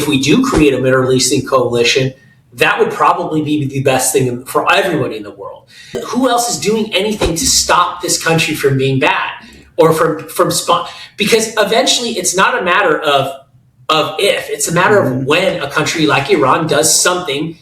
If we do create a Middle Eastern coalition, that would probably be the best thing for everybody in the world. Who else is doing anything to stop this country from being bad or because eventually it's not a matter of if, it's a matter of when a country like Iran does something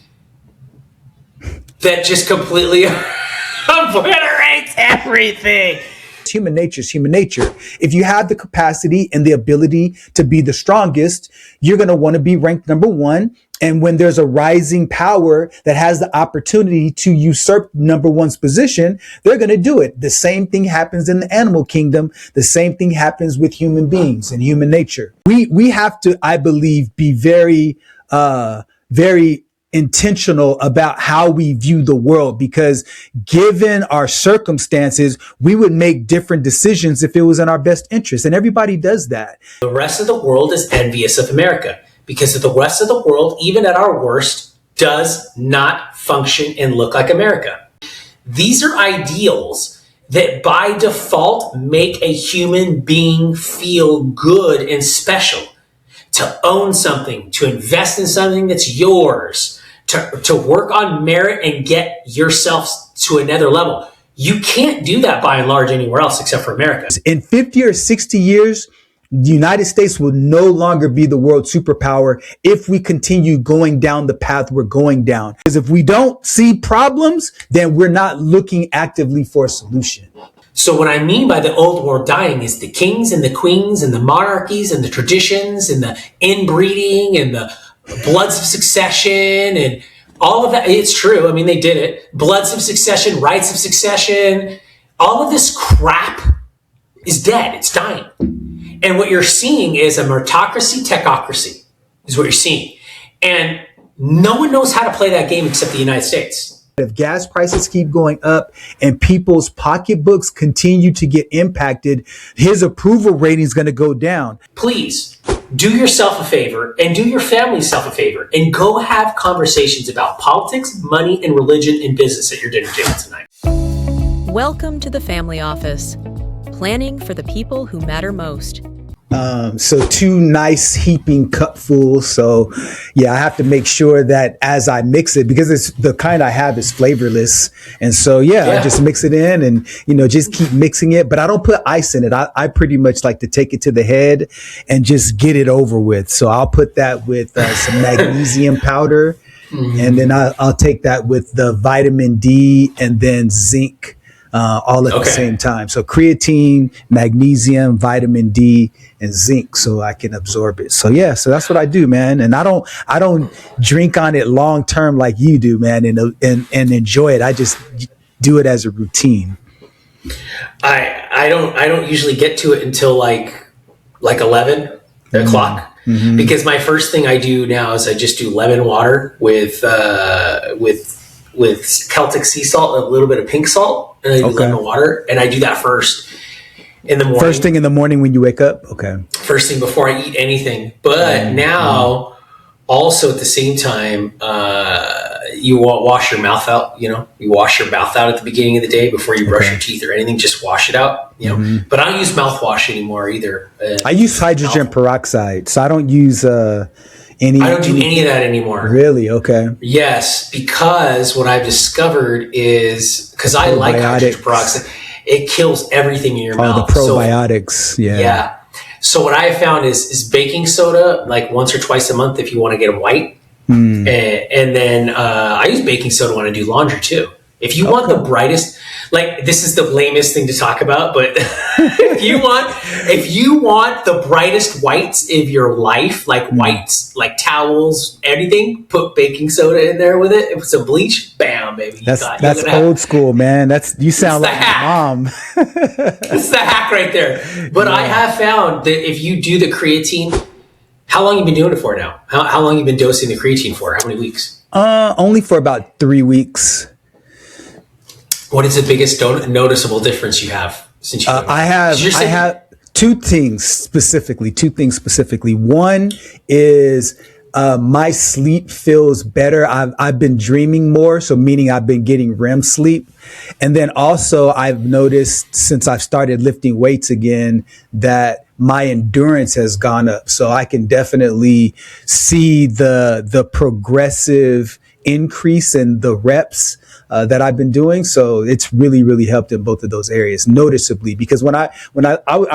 that just completely obliterates everything. Human nature is human nature. If you have the capacity and the ability to be the strongest, you're going to want to be ranked number one. And when there's a rising power that has the opportunity to usurp number one's position, they're going to do it. The same thing happens in the animal kingdom. The same thing happens with human beings and human nature. We have to, I believe, be very intentional about how we view the world, because given our circumstances, we would make different decisions if it was in our best interest. And everybody does that. The rest of the world is envious of America because the rest of the world, even at our worst, does not function and look like America. These are ideals that by default make a human being feel good and special. To own something, to invest in something that's yours, to work on merit and get yourself to another level. You can't do that by and large anywhere else except for America. In 50 or 60 years, the United States will no longer be the world superpower if we continue going down the path we're going down. Because if we don't see problems, then we're not looking actively for a solution. So what I mean by the old world dying is the kings and the queens and the monarchies and the traditions and the inbreeding and the bloods of succession and all of that. It's true. I mean, they did it. Bloods of succession, rights of succession, all of this crap is dead. It's dying. And what you're seeing is a meritocracy, techocracy is what you're seeing. And no one knows how to play that game except the United States. If gas prices keep going up and people's pocketbooks continue to get impacted, his approval rating is going to go down. Please do yourself a favor and do your family self a favor and go have conversations about politics, money, and religion and business at your dinner table tonight. Welcome to the Family Office, planning for the people who matter most. So 2 nice heaping cupfuls. So yeah, I have to make sure that as I mix it, because it's the kind I have is flavorless. And so, I just mix it in and, just keep mixing it, but I don't put ice in it. I pretty much like to take it to the head and just get it over with. So I'll put that with some magnesium powder. And then I'll take that with the vitamin D and then zinc. All at the same time. So creatine, magnesium, vitamin D, and zinc, so I can absorb it. So so that's what I do, man. And I don't drink on it long term like you do, man, and enjoy it. I just do it as a routine. I don't usually get to it until like 11 o'clock. Mm-hmm. Because my first thing I do now is I just do lemon water with Celtic sea salt, a little bit of pink salt, and I do lemon water, and I do that first in the morning. First thing in the morning when you wake up? Okay. First thing before I eat anything. But now, also at the same time, you wash your mouth out, you wash your mouth out at the beginning of the day before you brush your teeth or anything, just wash it out, But I don't use mouthwash anymore either. I use hydrogen peroxide, so I don't use... I don't do any of that anymore. Really? Okay. Yes, because what I've discovered is, because I like hydrogen peroxide, it kills everything in your mouth. The probiotics. Yeah. So what I have found is baking soda, like once or twice a month if you want to get them white. And then I use baking soda when I do laundry too. If you want the brightest, like this is the lamest thing to talk about, but if you want the brightest whites of your life, like whites, like towels, anything, put baking soda in there with it. If it's a bleach, bam, baby. That's old school, man. You sound like my mom. That's the hack right there. But I have found that if you do the creatine, how long have you been doing it for now? How long have you been dosing the creatine for? How many weeks? Only for about 3 weeks. What is the biggest noticeable difference you have since you? I have two things specifically. One is My sleep feels better. I've been dreaming more, so meaning I've been getting REM sleep. And then also I've noticed since I've started lifting weights again that my endurance has gone up. So I can definitely see the progressive increase in the reps that I've been doing. So it's really, really helped in both of those areas noticeably, because when I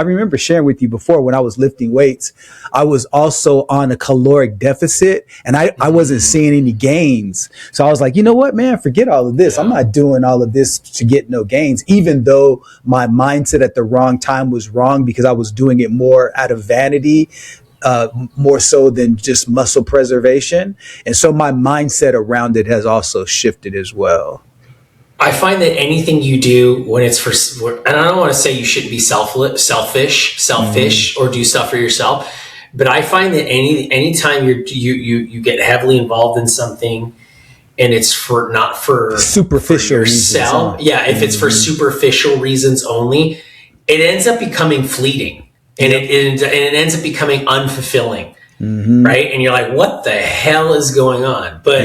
remember sharing with you before, when I was lifting weights, I was also on a caloric deficit and I wasn't seeing any gains. So I was like, you know what, man, forget all of this. I'm not doing all of this to get no gains, even though my mindset at the wrong time was wrong, because I was doing it more out of vanity, more so than just muscle preservation. And so my mindset around it has also shifted as well. I find that anything you do when it's and I don't want to say you shouldn't be selfish or do stuff for yourself, but I find that anytime you get heavily involved in something and it's not for superficial yourself, reasons, if it's for superficial reasons only, it ends up becoming fleeting. And it ends up becoming unfulfilling, right? And you're like, what the hell is going on? But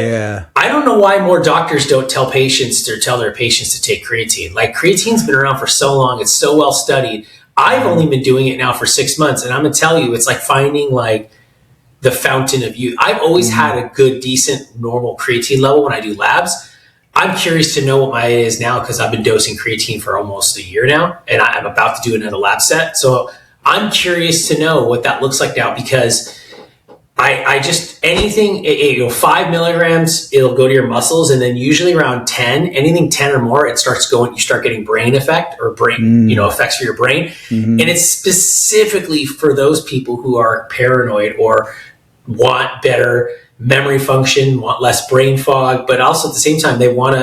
I don't know why more doctors don't tell their patients to take creatine. Like, creatine's been around for so long. It's so well studied. I've only been doing it now for 6 months. And I'm going to tell you, it's like finding like the fountain of youth. I've always had a good, decent, normal creatine level when I do labs. I'm curious to know what mine is now because I've been dosing creatine for almost a year now. And I'm about to do another lab set. So I'm curious to know what that looks like now, because I just, anything, 5 milligrams, it'll go to your muscles. And then usually around 10, anything 10 or more, it starts going, you start getting brain effect or brain, effects for your brain. And it's specifically for those people who are paranoid or want better memory function, want less brain fog, but also at the same time, they want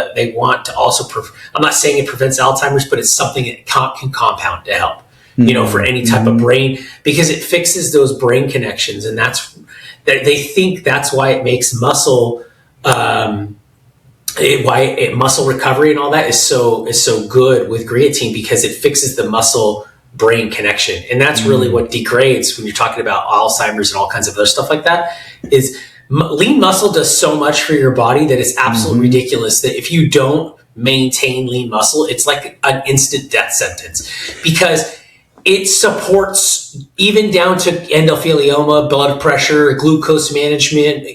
to also, I'm not saying it prevents Alzheimer's, but it's something that can compound to help. For any type of brain, because it fixes those brain connections. And they think that's why it makes muscle, muscle recovery and all that is so good with creatine, because it fixes the muscle brain connection. And that's really what degrades when you're talking about Alzheimer's and all kinds of other stuff like that. Is lean muscle does so much for your body that it's absolutely ridiculous that if you don't maintain lean muscle, it's like an instant death sentence, because it supports even down to endothelioma, blood pressure, glucose management.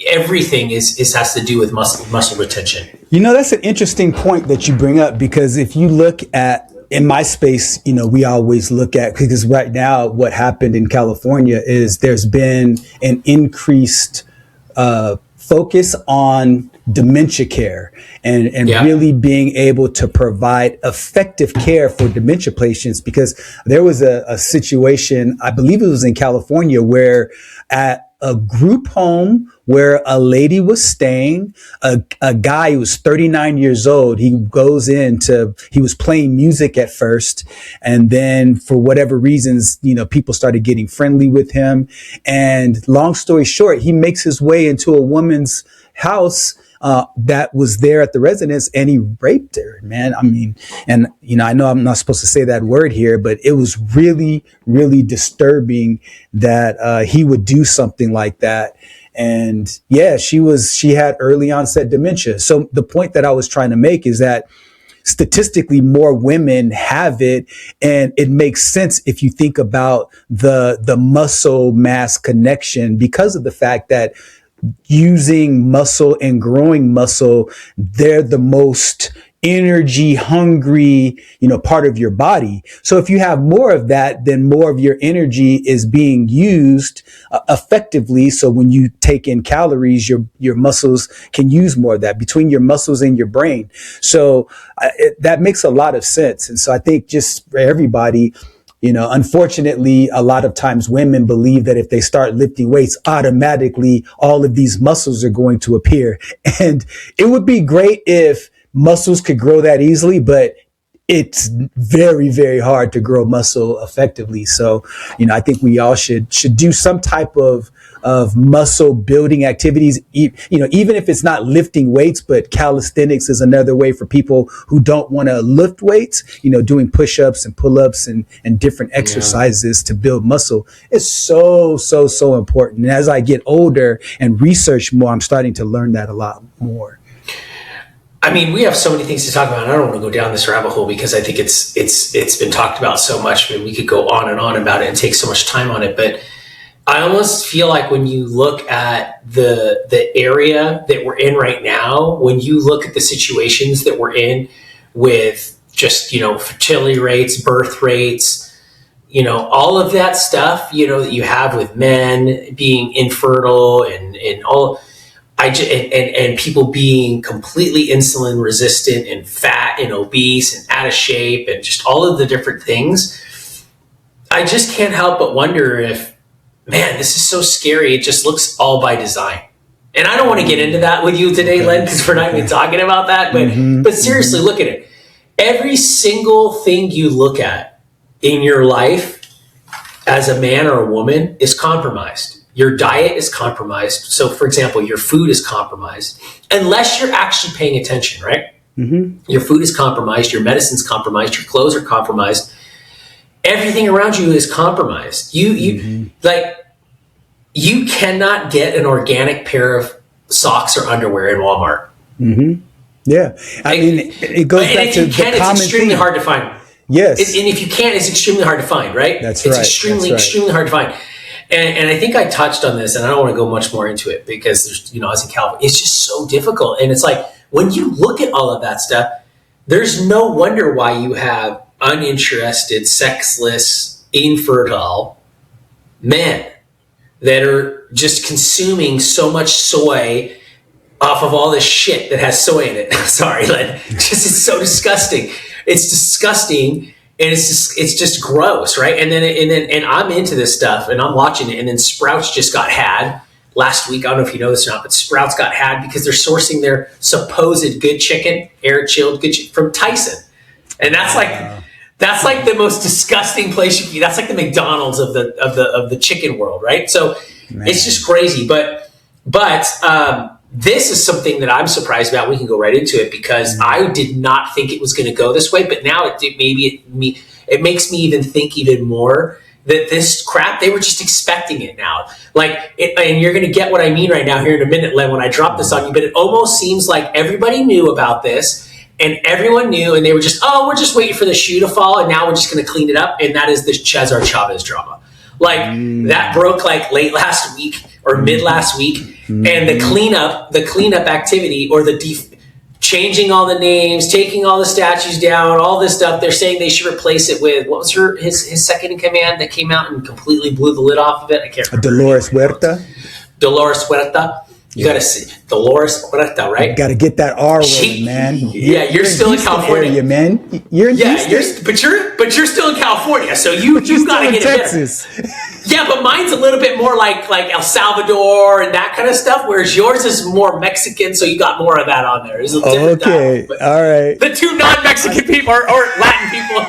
Everything has to do with muscle retention. That's an interesting point that you bring up, because if you look at, in my space, we always look at, because right now what happened in California is there's been an increased focus on dementia care and really being able to provide effective care for dementia patients, because there was a situation, I believe it was in California, where at a group home where a lady was staying, a guy who was 39 years old, he was playing music at first. And then for whatever reasons, people started getting friendly with him. And long story short, he makes his way into a woman's house that was there at the residence, and he raped her, man. I mean, and I know I'm not supposed to say that word here, but it was really, really disturbing that he would do something like that. And she had early onset dementia. So the point that I was trying to make is that statistically more women have it, and it makes sense if you think about the muscle mass connection, because of the fact that using muscle and growing muscle, they're the most energy hungry, part of your body. So if you have more of that, then more of your energy is being used effectively. So when you take in calories, your muscles can use more of that between your muscles and your brain. So that makes a lot of sense. And so I think just for everybody, unfortunately, a lot of times women believe that if they start lifting weights, automatically all of these muscles are going to appear. And it would be great if muscles could grow that easily, but it's very, very hard to grow muscle effectively. So, I think we all should do some type of muscle building activities, even if it's not lifting weights, but calisthenics is another way for people who don't want to lift weights, doing push-ups and pull-ups and different exercises to build muscle is so, so, so important. And as I get older and research more, I'm starting to learn that a lot more. I mean, we have so many things to talk about. And I don't want to go down this rabbit hole because I think it's been talked about so much, and we could go on and on about it and take so much time on it. But I almost feel like when you look at the area that we're in right now, when you look at the situations that we're in with just, fertility rates, birth rates, all of that stuff, that you have with men being infertile and all, and people being completely insulin resistant and fat and obese and out of shape and just all of the different things. I just can't help but wonder if, man, this is so scary. It just looks all by design. And I don't want to get into that with you today, Len, because we're not even talking about that. But seriously, look at it. Every single thing you look at in your life as a man or a woman is compromised. Your diet is compromised. So, for example, your food is compromised. Unless you're actually paying attention, right? Mm-hmm. Your food is compromised. Your medicine's compromised. Your clothes are compromised. Everything around you is compromised. You cannot get an organic pair of socks or underwear in Walmart. Mm-hmm. Yeah. I mean, it goes back to the common thing. It's extremely hard to find. Yes. And if you can't, it's extremely hard to find, right? That's right. It's extremely hard to find. And I think I touched on this, and I don't want to go much more into it because there's, I was in California. It's just so difficult. And it's like, when you look at all of that stuff, there's no wonder why you have uninterested, sexless, infertile men that are just consuming so much soy off of all this shit that has soy in it. Sorry, Len. It's so disgusting. It's disgusting. And it's just gross, right? And I'm into this stuff, and I'm watching it. And then Sprouts just got had last week. I don't know if you know this or not, but Sprouts got had because they're sourcing their supposed good chicken, air chilled good chicken, from Tyson, and that's like the most disgusting place you can. That's like the McDonald's of the chicken world, right? So It's just crazy, but this is something that I'm surprised about. We can go right into it because I did not think it was going to go this way, but now it makes me even think even more that this crap, they were just expecting it now. And you're going to get what I mean right now here in a minute, Len, when I drop this on you, but it almost seems like everybody knew about this and everyone knew, and they were just, we're just waiting for the shoe to fall, and now we're just going to clean it up, and that is this Cesar Chavez drama. That broke late last week or mid last week. And the cleanup activity, or changing all the names, taking all the statues down, all this stuff. They're saying they should replace it with, what was his second in command that came out and completely blew the lid off of it? I can't remember. Dolores Huerta. You got to see Dolores Huerta, right? You got to get that R word, man. You're still in California, area, man. You're in Houston. but you're still in California, so you got to get Texas. It better. Yeah, but mine's a little bit more like El Salvador and that kind of stuff, whereas yours is more Mexican, so you got more of that on there. It's a different okay, all right. The two non-Mexican people or Latin people.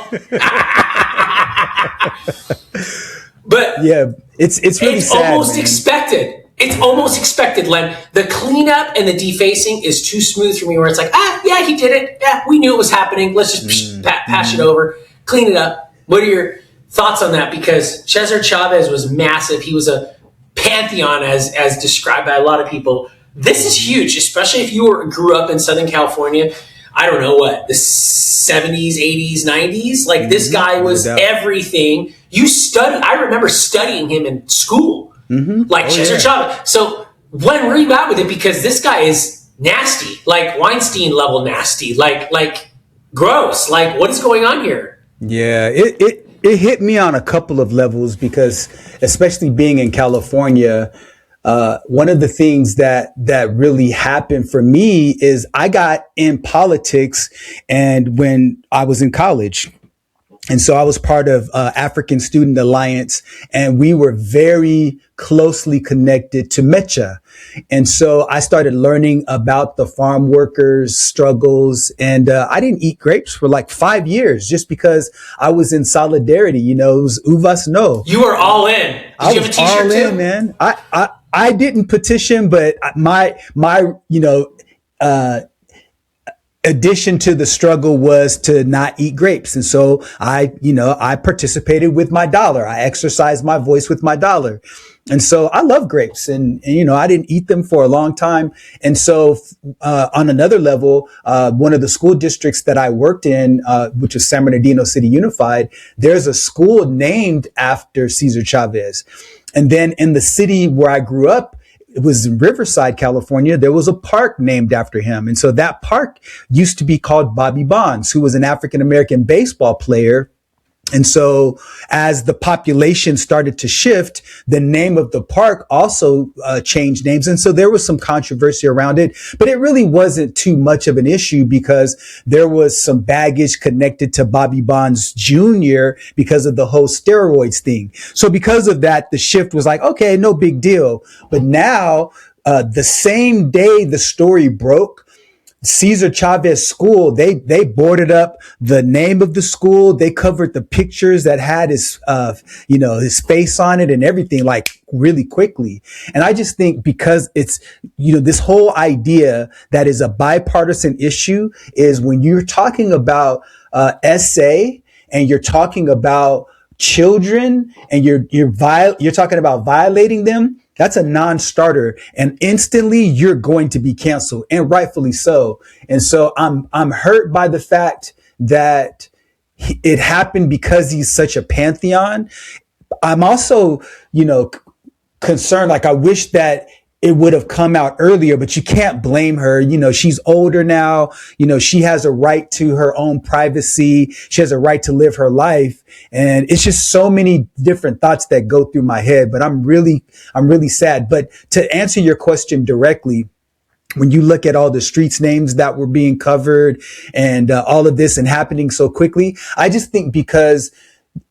But yeah, it's really sad, almost man. expected. It's almost expected, Len. The cleanup and the defacing is too smooth for me, where it's like, yeah, he did it. Yeah, we knew it was happening. Let's just pass it over, clean it up. What are your thoughts on that? Because Cesar Chavez was massive. He was a pantheon as described by a lot of people. This is huge, especially if you grew up in Southern California. I don't know what, the 70s, 80s, 90s. This guy was everything. I remember studying him in school. Cesar Chavez. So when were you at with it? Because this guy is nasty, like Weinstein level nasty, like gross. What is going on here? Yeah, it hit me on a couple of levels because, especially being in California, one of the things that really happened for me is I got in politics, and when I was in college. And so I was part of African Student Alliance, and we were very closely connected to Mecha. And so I started learning about the farm workers' struggles. And I didn't eat grapes for like 5 years just because I was in solidarity. You know, it was uvas no. You were all in. Did I you have a was t-shirt all too? in, man. I didn't petition, but my addition to the struggle was to not eat grapes. And so I participated with my dollar. I exercised my voice with my dollar. And so I love grapes and I didn't eat them for a long time. And so, on another level, one of the school districts that I worked in, which was San Bernardino City Unified, there's a school named after Cesar Chavez. And then in the city where I grew up, it was in Riverside, California. There was a park named after him. And so that park used to be called Bobby Bonds, who was an African-American baseball player. And so as the population started to shift, the name of the park also changed names. And so there was some controversy around it, but it really wasn't too much of an issue because there was some baggage connected to Bobby Bonds Jr. because of the whole steroids thing. So because of that, the shift was like, okay, no big deal. But now, the same day the story broke, Cesar Chavez School, they boarded up the name of the school. They covered the pictures that had his face on it and everything like really quickly. And I just think because it's, this whole idea that is a bipartisan issue is when you're talking about, SA and you're talking about children and you're talking about violating them. That's a non-starter, and instantly you're going to be canceled, and rightfully so. And so I'm hurt by the fact that it happened because he's such a pantheon. I'm also, concerned. Like I wish that it would have come out earlier, but you can't blame her. She's older now. She has a right to her own privacy. She has a right to live her life. And it's just so many different thoughts that go through my head, but I'm really sad. But to answer your question directly, when you look at all the streets names that were being covered and all of this and happening so quickly, I just think because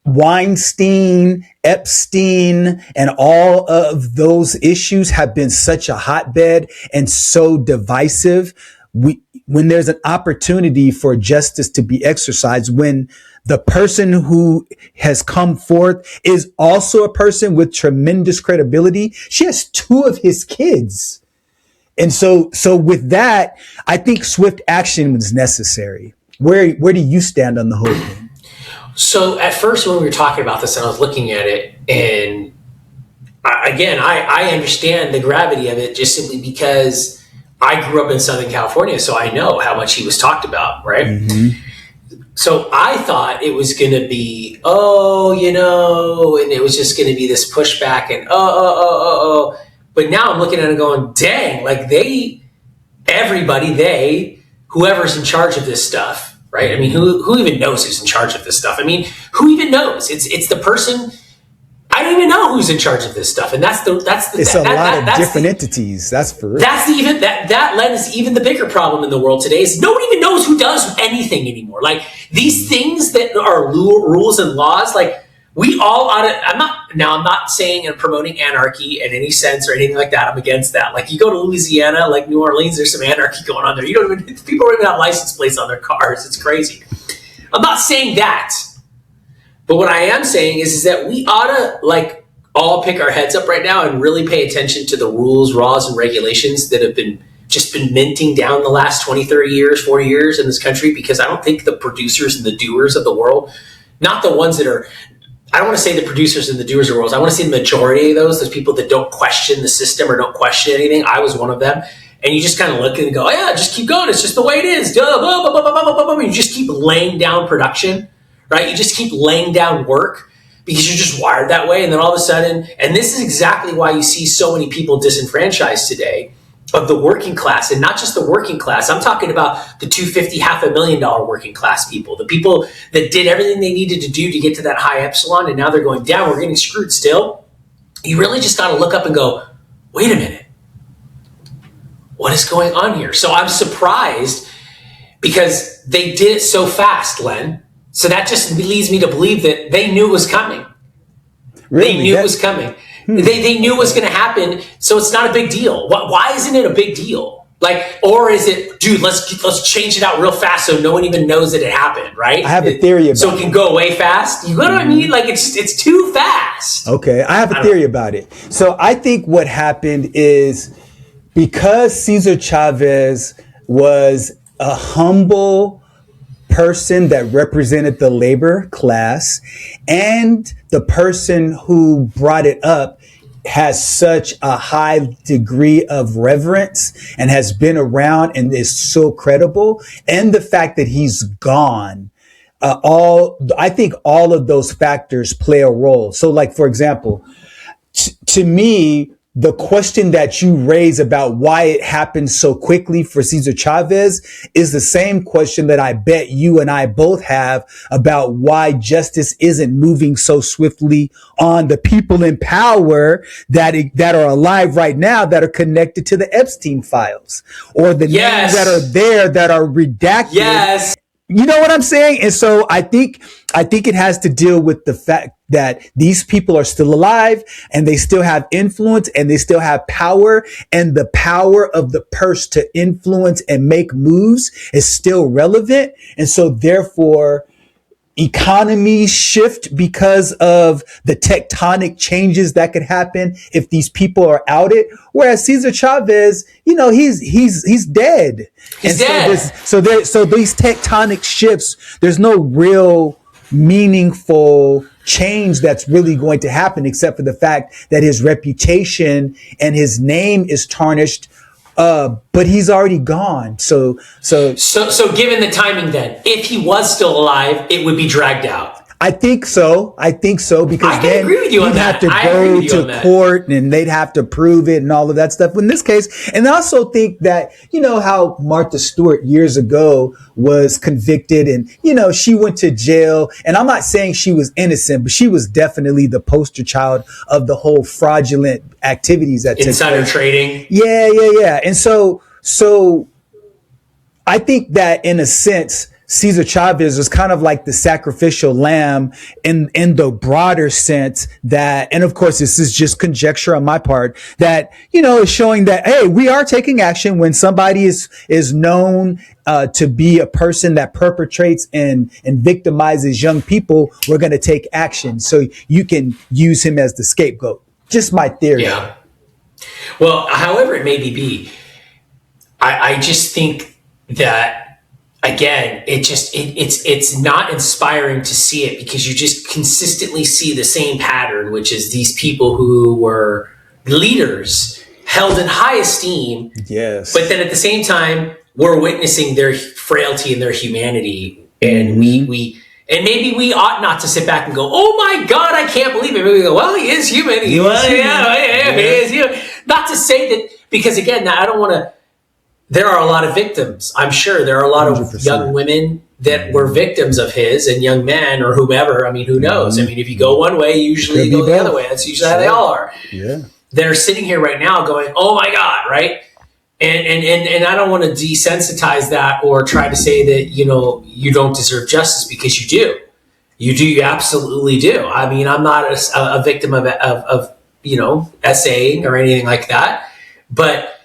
Weinstein, Epstein, and all of those issues have been such a hotbed and so divisive. When there's an opportunity for justice to be exercised, when the person who has come forth is also a person with tremendous credibility, she has 2 of his kids. And so with that, I think swift action was necessary. Where do you stand on the whole thing? So at first when we were talking about this and I was looking at it, and I understand the gravity of it just simply because I grew up in Southern California, so I know how much he was talked about, right? Mm-hmm. So I thought it was going to be, and it was just going to be this pushback and But now I'm looking at it going, dang, like whoever's in charge of this stuff, right? I mean, who even knows who's in charge of this stuff? I mean, who even knows? It's the person. I don't even know who's in charge of this stuff, and that's a lot of different entities. That's for real. That Len is even the bigger problem in the world today. Is nobody even knows who does anything anymore. Like these things that are rules and laws, like. We all ought to, I'm not saying and promoting anarchy in any sense or anything like that. I'm against that. Like you go to Louisiana, like New Orleans, there's some anarchy going on there. People don't even have license plates on their cars. It's crazy. I'm not saying that. But what I am saying is that we ought to all pick our heads up right now and really pay attention to the rules, laws, and regulations that have been minting down the last 20, 30 years, 40 years in this country, because I don't think the producers and the doers of the world, not the ones that are, I don't want to say the producers and the doers of the world. I want to say the majority of those people that don't question the system or don't question anything. I was one of them. And you just kind of look and go, oh, yeah, just keep going. It's just the way it is. You just keep laying down production, right? You just keep laying down work because you're just wired that way. And then all of a sudden, and this is exactly why you see so many people disenfranchised today of the working class, and not just the working class. I'm talking about the $250,000, $500,000 working class people, the people that did everything they needed to do to get to that high epsilon, and now they're going down. We're getting screwed still. You really just got to look up and go, wait a minute, what is going on here? So I'm surprised because they did it so fast, Len. So that just leads me to believe that they knew it was coming. Really? They knew it was coming. They knew it was going to happen, so it's not a big deal. Why isn't it a big deal? Like, or is it, dude, let's change it out real fast so no one even knows that it happened, right? I have a theory about so it can go away fast. You know what I mean? Like, it's too fast. Okay, I have a theory about it. So I think what happened is because Cesar Chavez was a humble person that represented the labor class, and the person who brought it up has such a high degree of reverence and has been around and is so credible, and the fact that he's gone, I think all of those factors play a role. So, like, for example, to me, the question that you raise about why it happened so quickly for Cesar Chavez is the same question that I bet you and I both have about why justice isn't moving so swiftly on the people in power that are alive right now that are connected to the Epstein files, or the names that are there that are redacted. Yes. You know what I'm saying? And so I think it has to deal with the fact that these people are still alive and they still have influence and they still have power, and the power of the purse to influence and make moves is still relevant. And so therefore, economies shift because of the tectonic changes that could happen if these people are outed. Whereas Cesar Chavez, he's dead. He's dead. So these tectonic shifts, there's no real meaningful change that's really going to happen, except for the fact that his reputation and his name is tarnished. But he's already gone. So given the timing then, if he was still alive, it would be dragged out. I think so because then he'd have to go to court and they'd have to prove it and all of that stuff. In this case, and I also think that, how Martha Stewart years ago was convicted and, she went to jail, and I'm not saying she was innocent, but she was definitely the poster child of the whole fraudulent activities that insider trading. Yeah. And so I think that in a sense, Cesar Chavez was kind of like the sacrificial lamb in the broader sense that, and of course, this is just conjecture on my part, that, is showing that, hey, we are taking action when somebody is known to be a person that perpetrates and victimizes young people. We're going to take action. So you can use him as the scapegoat. Just my theory. Yeah. Well, however it may be, I just think that, again, it's not inspiring to see it, because you just consistently see the same pattern, which is these people who were leaders held in high esteem. Yes. But then at the same time, we're witnessing their frailty and their humanity. And we maybe we ought not to sit back and go, oh my God, I can't believe it. Maybe we go, well, he is human. He is human. Not to say that, because again, I don't want to, there are a lot of victims. I'm sure there are a lot of 100%. Young women that were victims of his, and young men or whomever. I mean, who knows? I mean, if you go one way, usually you go the other way. That's usually how they all are. Yeah. They're sitting here right now going, oh my God, right? And I don't want to desensitize that or try to say that, you don't deserve justice, because you do. You absolutely do. I mean, I'm not a victim of essaying or anything like that. But,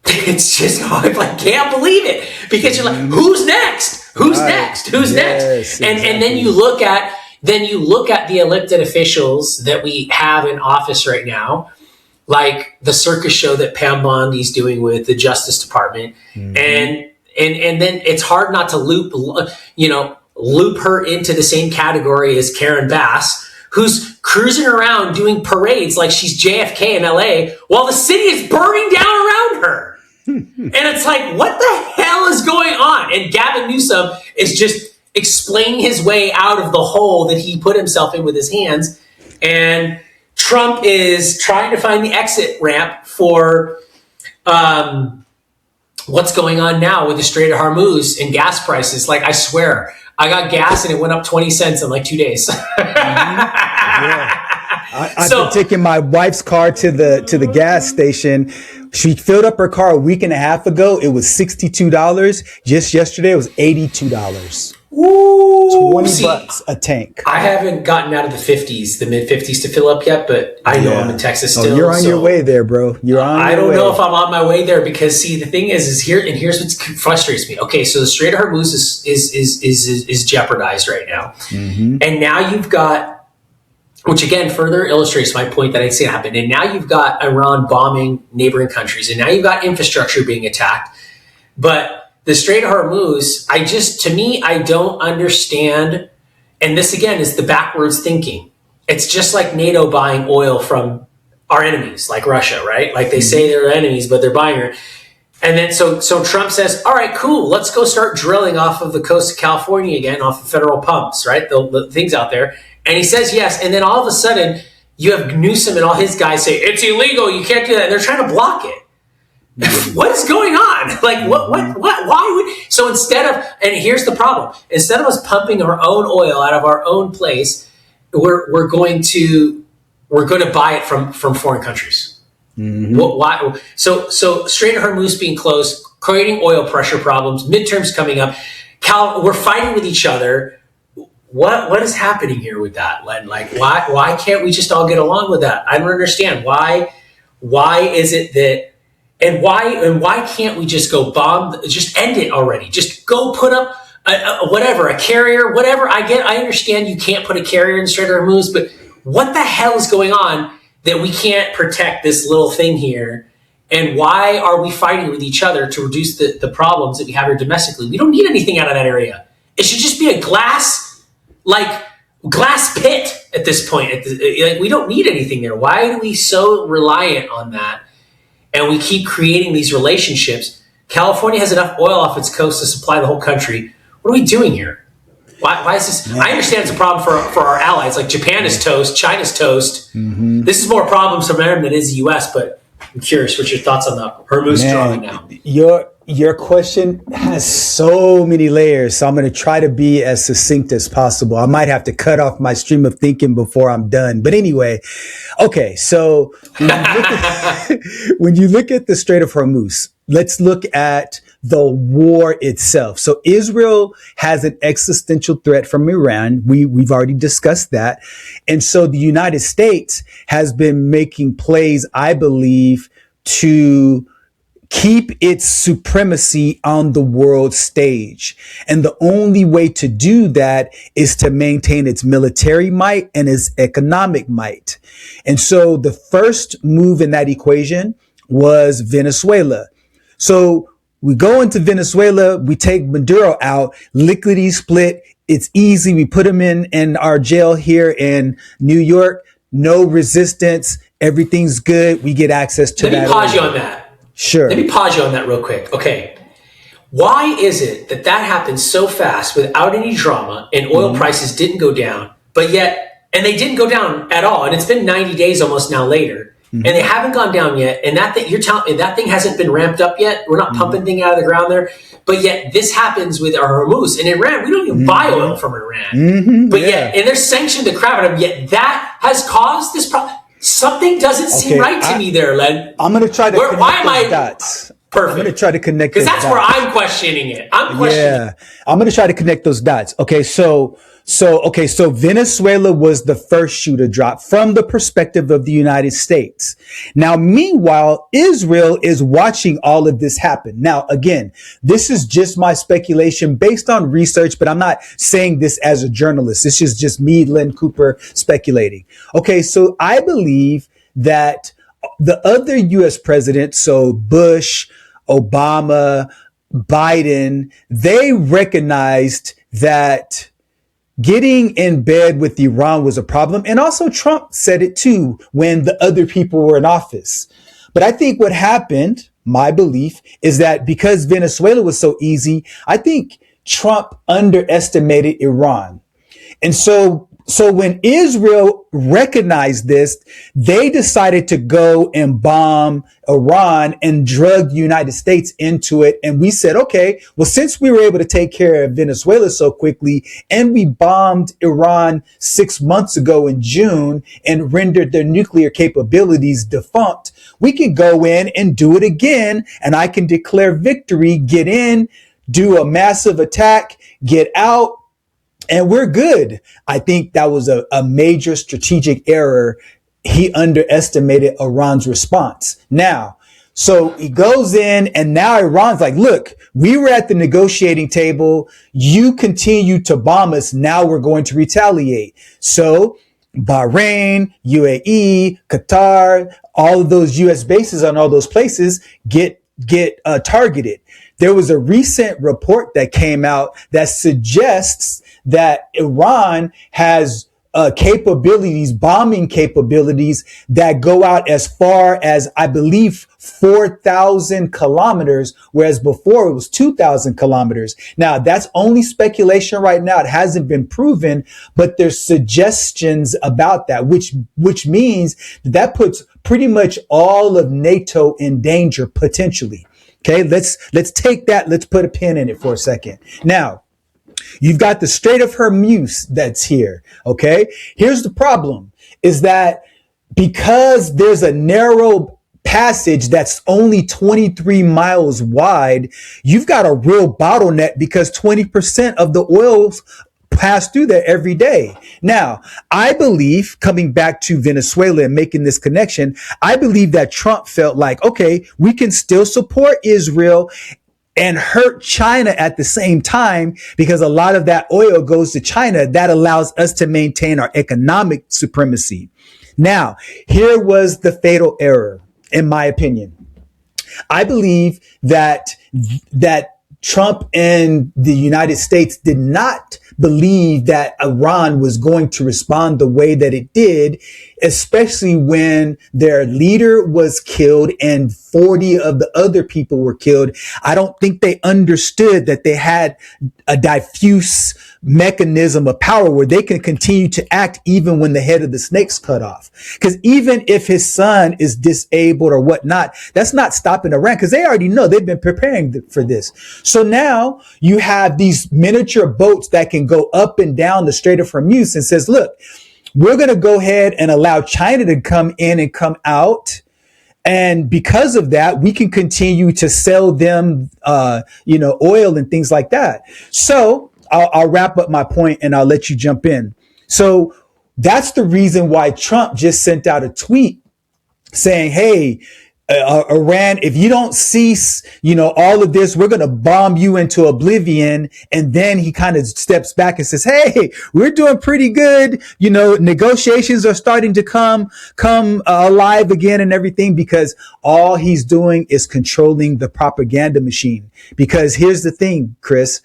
it's just, I can't believe it, because you're like, who's next? Who's next? And then you look at the elected officials that we have in office right now, like the circus show that Pam Bondi's doing with the Justice Department, and then it's hard not to loop her into the same category as Karen Bass, who's cruising around doing parades like she's JFK in LA while the city is burning down around her. And it's like, what the hell is going on? And Gavin Newsom is just explaining his way out of the hole that he put himself in with his hands. And Trump is trying to find the exit ramp for what's going on now with the Strait of Hormuz and gas prices. Like, I swear, I got gas and it went up 20 cents in like 2 days. Yeah. I've been taking my wife's car to the gas station. She filled up her car a week and a half ago. It was $62. Just yesterday, it was $82. Ooh, $20 a tank. I haven't gotten out of the 50s, the mid 50s to fill up yet, but I know I'm in Texas still. You're on your way there, bro. You're on your way. I don't know if I'm on my way there because, see, the thing is here's what frustrates me. Okay, so the Strait of Hormuz is jeopardized right now. Mm-hmm. And now you've got, which again further illustrates my point that I'd say happened. And now you've got Iran bombing neighboring countries, and now you've got infrastructure being attacked. But the Strait of Hormuz, I don't understand. And this again is the backwards thinking. It's just like NATO buying oil from our enemies, like Russia, right? Like they say they're enemies, but they're buying her. And then so Trump says, all right, cool, let's go start drilling off of the coast of California again, off of federal pumps, right? The things out there. And he says yes. And then all of a sudden, you have Newsom and all his guys say, it's illegal, you can't do that. And they're trying to block it. What is going on? Like, why would, so instead of, and here's the problem, instead of us pumping our own oil out of our own place, we're going to buy it from foreign countries. Mm-hmm. Why? So Strait of Hormuz being closed, creating oil pressure problems, midterms coming up, we're fighting with each other. What is happening here with that, Len? Like, why can't we just all get along with that? I don't understand. Why is it that, and why can't we just go bomb, just end it already? Just go put up a carrier, whatever. I understand you can't put a carrier in Strait of Hormuz, but what the hell is going on that we can't protect this little thing here? And why are we fighting with each other to reduce the problems that we have here domestically? We don't need anything out of that area. It should just be a glass pit at this point. We don't need anything there. Why are we so reliant on that? And we keep creating these relationships. California has enough oil off its coast to supply the whole country. What are we doing here? Why is this? I understand it's a problem for our allies. Like Japan is toast, China's toast. Mm-hmm. This is more problems for them than it is the U.S., but I'm curious, what's your thoughts on the Hormuz drama now? Your question has so many layers, so I'm going to try to be as succinct as possible. I might have to cut off my stream of thinking before I'm done. But anyway, okay, so when you look at the Strait of Hormuz, let's look at the war itself. So Israel has an existential threat from Iran. We've already discussed that. And so the United States has been making plays, I believe, to keep its supremacy on the world stage. And the only way to do that is to maintain its military might and its economic might. And so the first move in that equation was Venezuela. So we go into Venezuela, we take Maduro out, lickety split. It's easy. We put him in our jail here in New York. No resistance. Everything's good. We get access to that. Let me pause you on that. Sure. Let me pause you on that real quick. Okay. Why is it that happened so fast without any drama and oil prices didn't go down, but yet, and they didn't go down at all. And it's been 90 days almost now later, and they haven't gone down yet. And that thing, that thing hasn't been ramped up yet. We're not pumping thing out of the ground there, but yet this happens with our Hormuz and Iran. We don't even buy oil from Iran, but yet, and they're sanctioned the crap out of them. Yet that has caused this problem. Something doesn't seem right to me there, Len. I'm going to try to connect those dots. Perfect. I'm going to try to connect those dots. Because that's where I'm questioning it. I'm going to try to connect those dots. Okay, so Venezuela was the first shoe to drop from the perspective of the United States. Now, meanwhile, Israel is watching all of this happen. Now, again, this is just my speculation based on research, but I'm not saying this as a journalist. This is just me, Len Cooper, speculating. Okay, so I believe that the other U.S. presidents, so Bush, Obama, Biden, they recognized that getting in bed with Iran was a problem. And also Trump said it too when the other people were in office. But I think what happened, my belief, is that because Venezuela was so easy, I think Trump underestimated Iran. And so when Israel recognized this, they decided to go and bomb Iran and drug the United States into it. And we said, okay, well, since we were able to take care of Venezuela so quickly and we bombed Iran 6 months ago in June and rendered their nuclear capabilities defunct, we can go in and do it again. And I can declare victory, get in, do a massive attack, get out, and we're good. I think that was a major strategic error. He underestimated Iran's response. Now, so he goes in, and now Iran's like, look, we were at the negotiating table. You continue to bomb us. Now we're going to retaliate. So Bahrain, UAE, Qatar, all of those U.S. bases on all those places get targeted. There was a recent report that came out that suggests that Iran has bombing capabilities that go out as far as, I believe, 4,000 kilometers, whereas before it was 2,000 kilometers. Now, that's only speculation right now. It hasn't been proven, but there's suggestions about that, which means that puts pretty much all of NATO in danger potentially. Okay, let's take that. Let's put a pin in it for a second. Now, you've got the Strait of Hormuz that's here. Okay, here's the problem is that because there's a narrow passage that's only 23 miles wide, you've got a real bottleneck because 20% of the oil pass through there every day. Now, I believe, coming back to Venezuela and making this connection, I believe that Trump felt like, okay, we can still support Israel and hurt China at the same time, because a lot of that oil goes to China. That allows us to maintain our economic supremacy. Now, here was the fatal error, in my opinion. I believe that Trump and the United States did not believe that Iran was going to respond the way that it did, especially when their leader was killed and 40 of the other people were killed. I don't think they understood that they had a diffuse mechanism of power where they can continue to act even when the head of the snake's cut off. Because even if his son is disabled or whatnot, that's not stopping Iran, because they already know they've been preparing for this. So now you have these miniature boats that can go up and down the Strait of Hormuz and says, look, we're going to go ahead and allow China to come in and come out. And because of that, we can continue to sell them, oil and things like that. So I'll wrap up my point and I'll let you jump in. So that's the reason why Trump just sent out a tweet saying, hey, Iran, if you don't cease, all of this, we're going to bomb you into oblivion. And then he kind of steps back and says, hey, we're doing pretty good. Negotiations are starting to come alive again and everything, because all he's doing is controlling the propaganda machine. Because here's the thing, Chris,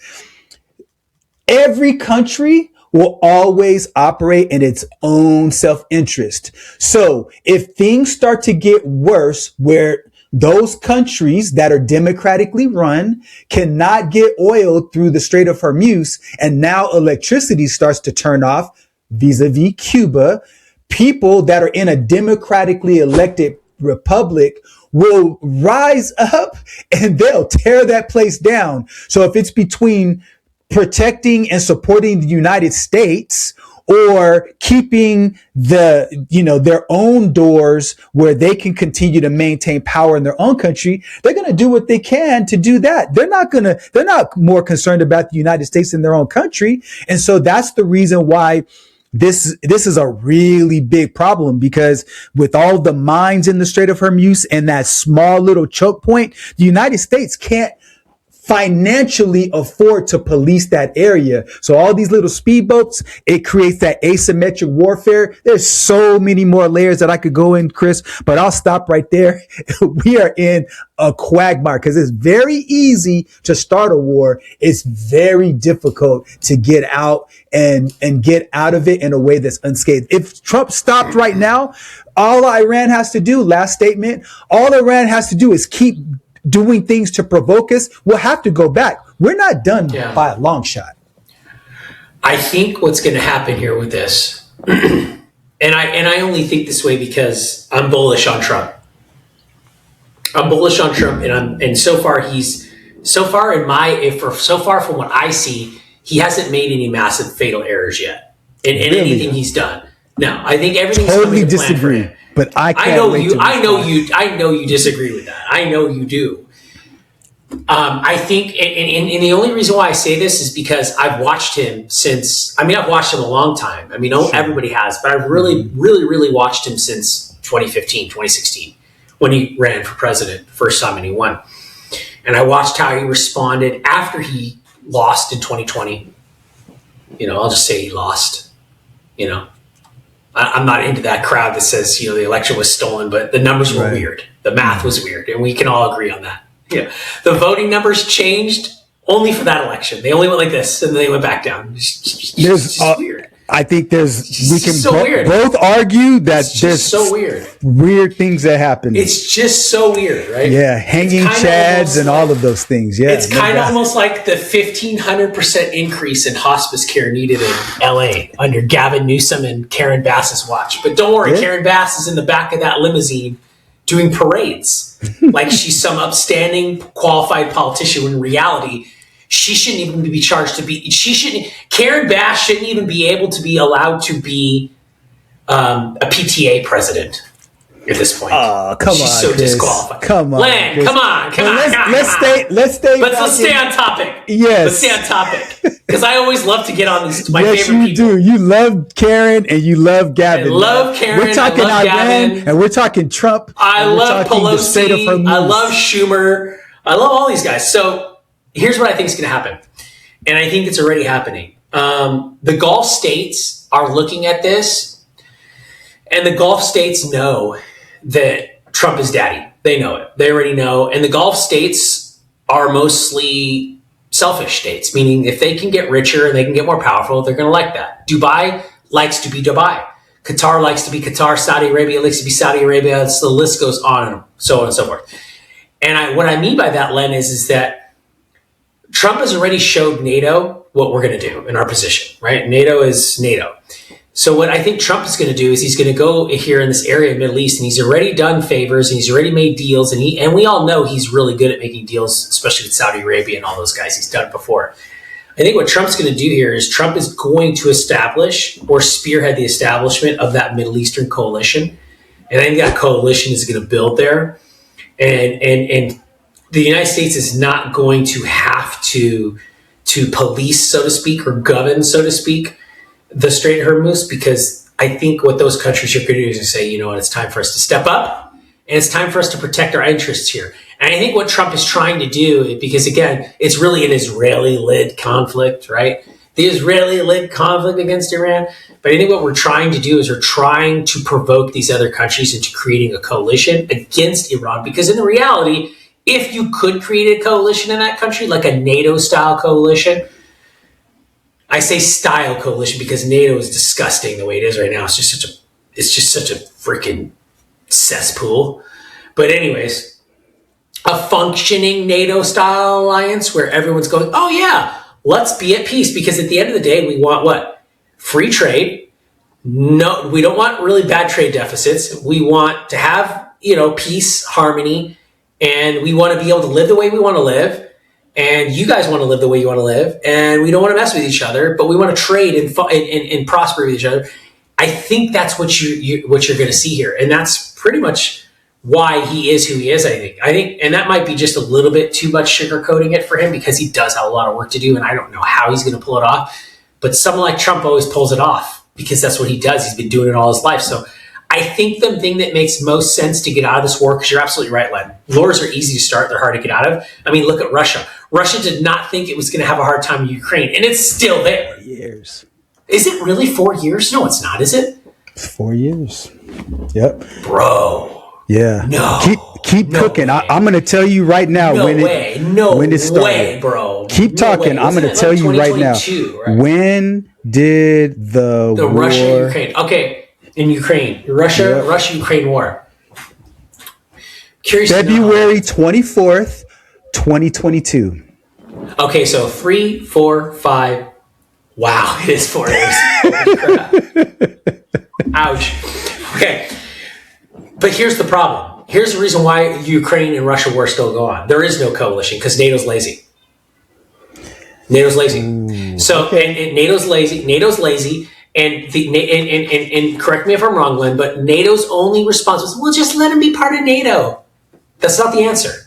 every country will always operate in its own self-interest. So if things start to get worse, where those countries that are democratically run cannot get oil through the Strait of Hormuz, and now electricity starts to turn off vis-a-vis Cuba, people that are in a democratically elected republic will rise up and they'll tear that place down. So if it's between protecting and supporting the United States or keeping their own doors where they can continue to maintain power in their own country, they're going to do what they can to do that. They're not more concerned about the United States in their own country. And so that's the reason why this is a really big problem, because with all the mines in the Strait of Hormuz and that small little choke point, the United States can't financially afford to police that area. So all these little speedboats, it creates that asymmetric warfare. There's so many more layers that I could go in, Chris, but I'll stop right there. We are in a quagmire because it's very easy to start a war. It's very difficult to get out and get out of it in a way that's unscathed. If Trump stopped right now, all Iran has to do, last statement, all Iran has to do is keep doing things to provoke us. We'll have to go back. We're not done by a long shot. I think what's going to happen here with this, and I only think this way because I'm bullish on Trump. And so far from what I see, he hasn't made any massive fatal errors yet in anything he's done. No, I think everything's totally disagree. But I know you disagree with that. I know you do. I think, and the only reason why I say this is because I've watched him I've watched him a long time. I mean, everybody has, but I've really watched him since 2015, 2016, when he ran for president the first time and he won. And I watched how he responded after he lost in 2020. I'll just say he lost. I'm not into that crowd that says, the election was stolen, but the numbers were weird. The math was weird, and we can all agree on that. Yeah, the voting numbers changed only for that election. They only went like this, and then they went back down. It's just weird. I think we can so both argue that there's so weird things that happen. It's just so weird, right? Yeah, hanging chads and all of those things. Yeah, it's kind of almost like the 1,500% increase in hospice care needed in LA under Gavin Newsom and Karen Bass's watch. But don't worry, Karen Bass is in the back of that limousine doing parades like she's some upstanding, qualified politician. When in reality, she shouldn't even be charged to be. Karen Bass shouldn't even be able to be allowed to be a PTA president at this point. Oh, come on! She's so Chris. Disqualified. Come on, Len, Chris. come on! Let's stay. Let's stay on topic. Yes, let's stay on topic because I always love to get on these. My yes, favorite you people. do. You love Karen and you love Gavin. I love Karen. We're talking Iran and we're talking Trump. I love Pelosi. I love Schumer. I love all these guys. So. Here's what I think is going to happen, and I think it's already happening. The Gulf states are looking at this, and the Gulf states know that Trump is daddy. They know it. They already know. And the Gulf states are mostly selfish states, meaning if they can get richer and they can get more powerful, they're going to like that. Dubai likes to be Dubai. Qatar likes to be Qatar. Saudi Arabia likes to be Saudi Arabia. So the list goes on and so on and so forth. And what I mean by that, Len, is that Trump has already showed NATO what we're going to do in our position, right? NATO is NATO. So what I think Trump is going to do is he's going to go here in this area of Middle East, and he's already done favors and he's already made deals, and we all know he's really good at making deals, especially with Saudi Arabia and all those guys. He's done it before. I think what Trump's going to do here is Trump is going to establish or spearhead the establishment of that Middle Eastern coalition, and I think that coalition is going to build there, and the United States is not going to have to police, so to speak, or govern, so to speak, the Strait of Hormuz, because I think what those countries are going to do is say, it's time for us to step up, and it's time for us to protect our interests here. And I think what Trump is trying to do, because again, it's really an Israeli-led conflict, right? The Israeli-led conflict against Iran. But I think what we're trying to do is we're trying to provoke these other countries into creating a coalition against Iran, because in the reality, if you could create a coalition in that country, like a NATO-style coalition, I say style coalition because NATO is disgusting the way it is right now. It's just such a freaking cesspool. But anyways, a functioning NATO-style alliance where everyone's going, oh yeah, let's be at peace. Because at the end of the day, we want what? Free trade. No, we don't want really bad trade deficits. We want to have, peace, harmony, and we want to be able to live the way we want to live. And you guys want to live the way you want to live. And we don't want to mess with each other, but we want to trade and prosper with each other. I think that's what you're going to see here. And that's pretty much why he is who he is, I think, and that might be just a little bit too much sugarcoating it for him, because he does have a lot of work to do, and I don't know how he's going to pull it off. But someone like Trump always pulls it off because that's what he does. He's been doing it all his life. So I think the thing that makes most sense to get out of this war, because you're absolutely right, Len, wars are easy to start, they're hard to get out of. I mean, look at Russia. Russia did not think it was going to have a hard time in Ukraine, and it's still there. 4 years. Is it really 4 years? No, it's not, is it? 4 years. Yep. Bro. Yeah. No. Keep cooking. I'm going to tell you right now when it started. Bro. Keep talking. I'm going to tell you right now. Right? When did the war... Russia-Ukraine. Okay. In Ukraine. Russia-Ukraine war. Curious February 24th, 2022. Okay, so 3, 4, 5. Wow, it is 4 years. Ouch. Okay. But here's the problem. Here's the reason why Ukraine and Russia war still go on. There is no coalition because NATO's lazy. Ooh, so okay. and NATO's lazy. And correct me if I'm wrong, Len, but NATO's only response was, well, just let them be part of NATO. That's not the answer.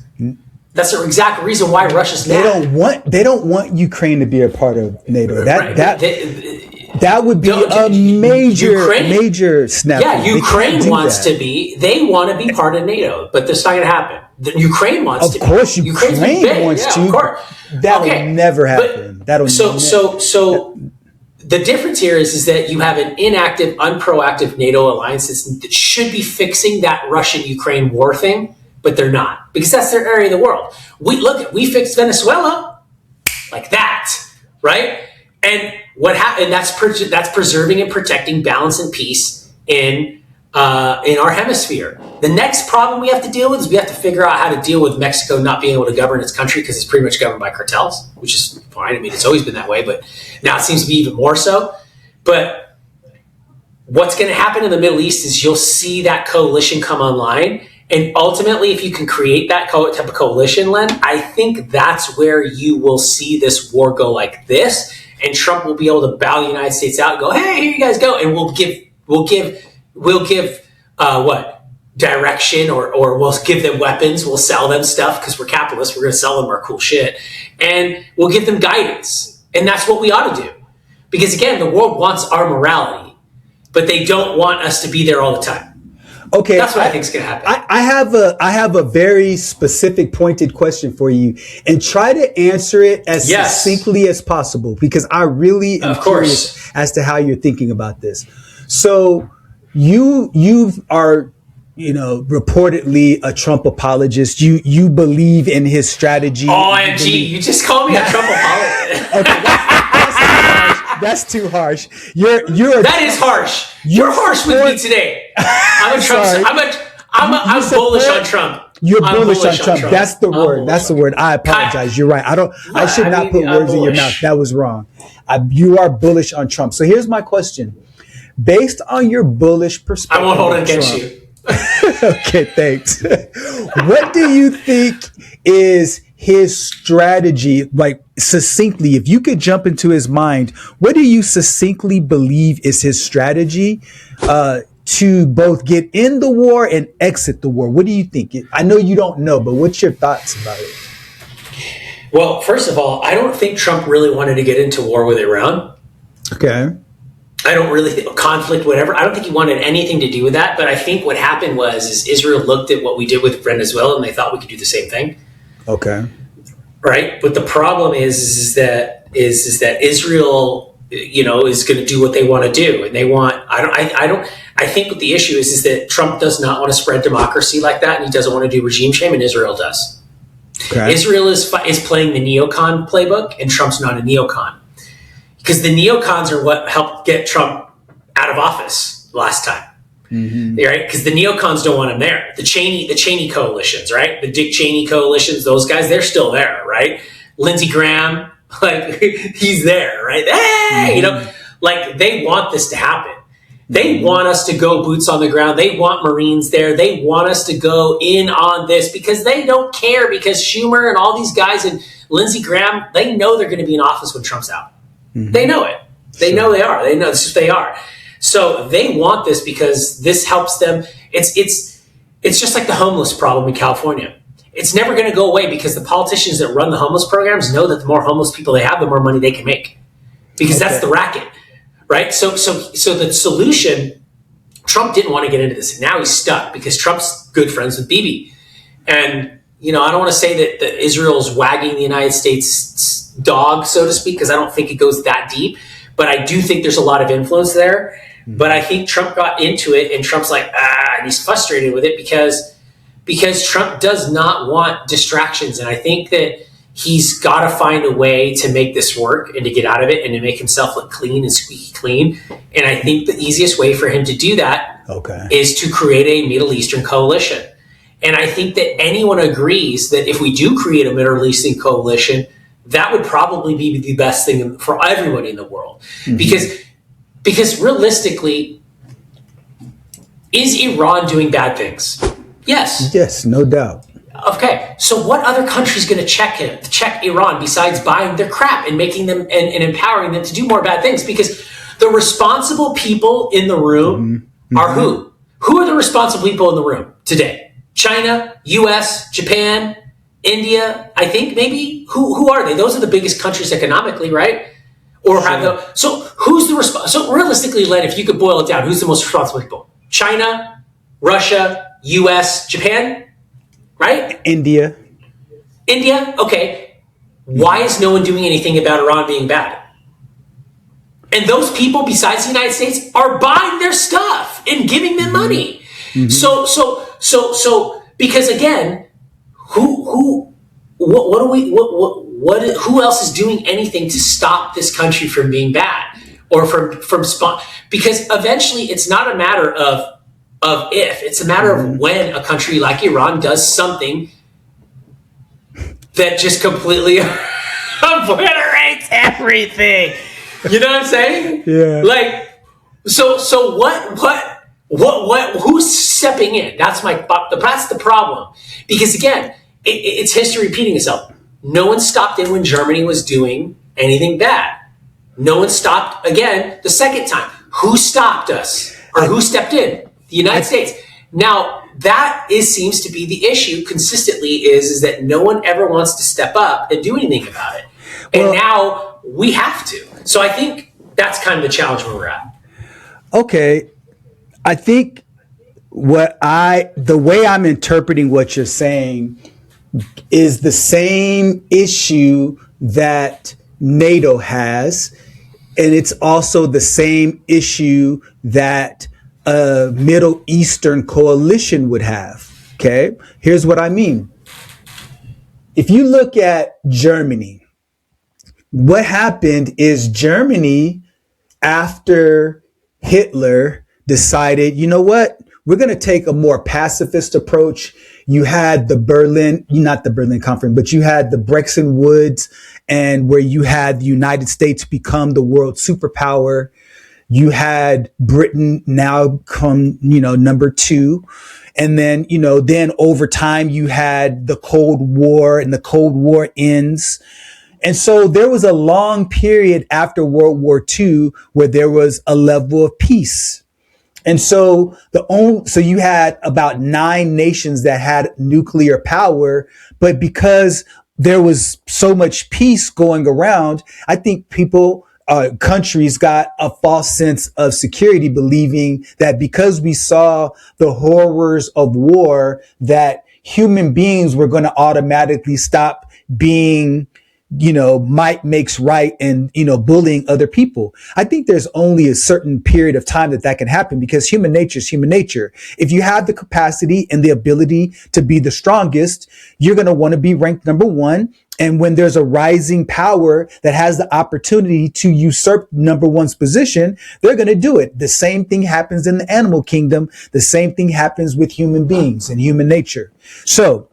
That's the exact reason why Russia's mad. They don't want Ukraine to be a part of NATO. That would be a major snap. Yeah, Ukraine wants to be. They want to be part of NATO, but that's not going to happen. Ukraine wants to. Of course, Ukraine wants to. That'll never happen. So the difference here is that you have an inactive, unproactive NATO alliance that should be fixing that Russian-Ukraine war thing, but they're not, because that's their area of the world. We fixed Venezuela like that, right? And what happened? That's preserving and protecting balance and peace in our hemisphere. The next problem we have to deal with is we have to figure out how to deal with Mexico not being able to govern its country because it's pretty much governed by cartels, which is fine. I mean, it's always been that way, but now it seems to be even more so. But what's going to happen in the Middle East is you'll see that coalition come online. And ultimately, if you can create that type of coalition, Len, I think that's where you will see this war go like this. And Trump will be able to bow the United States out and go, hey, here you guys go. And we'll give direction or we'll give them weapons. We'll sell them stuff because we're capitalists. We're going to sell them our cool shit. And we'll give them guidance. And that's what we ought to do. Because again, the world wants our morality, but they don't want us to be there all the time. Okay, that's what I think is going to happen. I have a very specific, pointed question for you, and try to answer it as succinctly as possible, because I really am curious as to how you're thinking about this. So you are, reportedly a Trump apologist. You believe in his strategy. OMG, you just called me a Trump apologist. Okay, that's too harsh. That is harsh. You're harsh with me today. I'm a Trump. I'm bullish on Trump. You're bullish on Trump. That's the word. That's the word. I apologize. You're right. I should not put words in your mouth. That was wrong. You are bullish on Trump. So here's my question. Based on your bullish perspective, I won't hold it against you. Okay, thanks. What do you think is his strategy, like succinctly, if you could jump into his mind, what do you succinctly believe is his strategy to both get in the war and exit the war? What do you think? I know you don't know, but what's your thoughts about it? Well, first of all, I don't think Trump really wanted to get into war with Iran. Okay. I don't really think conflict, whatever. I don't think he wanted anything to do with that. But I think what happened is Israel looked at what we did with Venezuela and they thought we could do the same thing. Okay. Right. But the problem is that Israel, is going to do what they want to do. And they want, I think what the issue is that Trump does not want to spread democracy like that. And he doesn't want to do regime shame, and Israel does. Okay. Israel is playing the neocon playbook, and Trump's not a neocon. Because the neocons are what helped get Trump out of office last time. Mm-hmm. Right? Because the neocons don't want him there. The Cheney coalitions, right? The Dick Cheney coalitions, those guys, they're still there, right? Lindsey Graham, he's there, right? Hey, mm-hmm. They want this to happen. They want us to go boots on the ground. They want Marines there. They want us to go in on this because they don't care, because Schumer and all these guys and Lindsey Graham, they know they're going to be in office when Trump's out. Mm-hmm. They know it. They know they are. They know this is what they are. So they want this because this helps them. It's just like the homeless problem in California. It's never going to go away because the politicians that run the homeless programs know that the more homeless people they have, the more money they can make, because that's the racket, right? So the solution, Trump didn't want to get into this. And now he's stuck because Trump's good friends with Bibi. And, I don't want to say that Israel's wagging the United States dog, so to speak, because I don't think it goes that deep. But I do think there's a lot of influence there. Mm-hmm. But I think Trump got into it, and Trump's like, and he's frustrated with it because Trump does not want distractions. And I think that he's got to find a way to make this work and to get out of it and to make himself look clean and squeaky clean. And I think the easiest way for him to do that is to create a Middle Eastern coalition. And I think that anyone agrees that if we do create a Middle Eastern coalition, that would probably be the best thing for everybody in the world. Mm-hmm. Because realistically, is Iran doing bad things? Yes. Yes, no doubt. Okay, so what other country is going to check Iran besides buying their crap and making them and empowering them to do more bad things? Because the responsible people in the room are who? Who are the responsible people in the room today? China, U.S., Japan, India, I think maybe. Who are they? Those are the biggest countries economically, right? Or Sure. have the, so who's the so realistically, Len, if you could boil it down, who's the most responsible people? China, Russia, US, Japan, right? India. India, okay. Why is no one doing anything about Iran being bad? And those people, besides the United States, are buying their stuff and giving them money. So, because again, who else is doing anything to stop this country from being bad or from spawn? Because eventually, it's not a matter of if, it's a matter of when a country like Iran does something that just completely obliterates everything. You know what I'm saying? Yeah. Like, so what? Who's stepping in? That's the problem. Because again, it's history repeating itself. No one stopped in when Germany was doing anything bad. No one stopped again the second time. Who stopped us, or who stepped in? The United States. Now that seems to be the issue consistently. Is that no one ever wants to step up and do anything about it, and now we have to. So I think that's kind of the challenge where we're at. Okay. I think the way I'm interpreting what you're saying is the same issue that NATO has. And it's also the same issue that a Middle Eastern coalition would have. Okay. Here's what I mean. If you look at Germany, what happened is Germany, after Hitler decided, you know what, we're going to take a more pacifist approach. You had not the Berlin Conference, but you had the Bretton Woods, and where you had the United States become the world superpower. You had Britain now come, number two. And then, then over time you had the Cold War, and the Cold War ends. And so there was a long period after World War II where there was a level of peace. And so so you had about 9 nations that had nuclear power, but because there was so much peace going around, I think countries got a false sense of security, believing that because we saw the horrors of war, that human beings were going to automatically stop being might makes right and, bullying other people. I think there's only a certain period of time that can happen, because human nature is human nature. If you have the capacity and the ability to be the strongest, you're going to want to be ranked number one. And when there's a rising power that has the opportunity to usurp number one's position, they're going to do it. The same thing happens in the animal kingdom. The same thing happens with human beings and human nature. So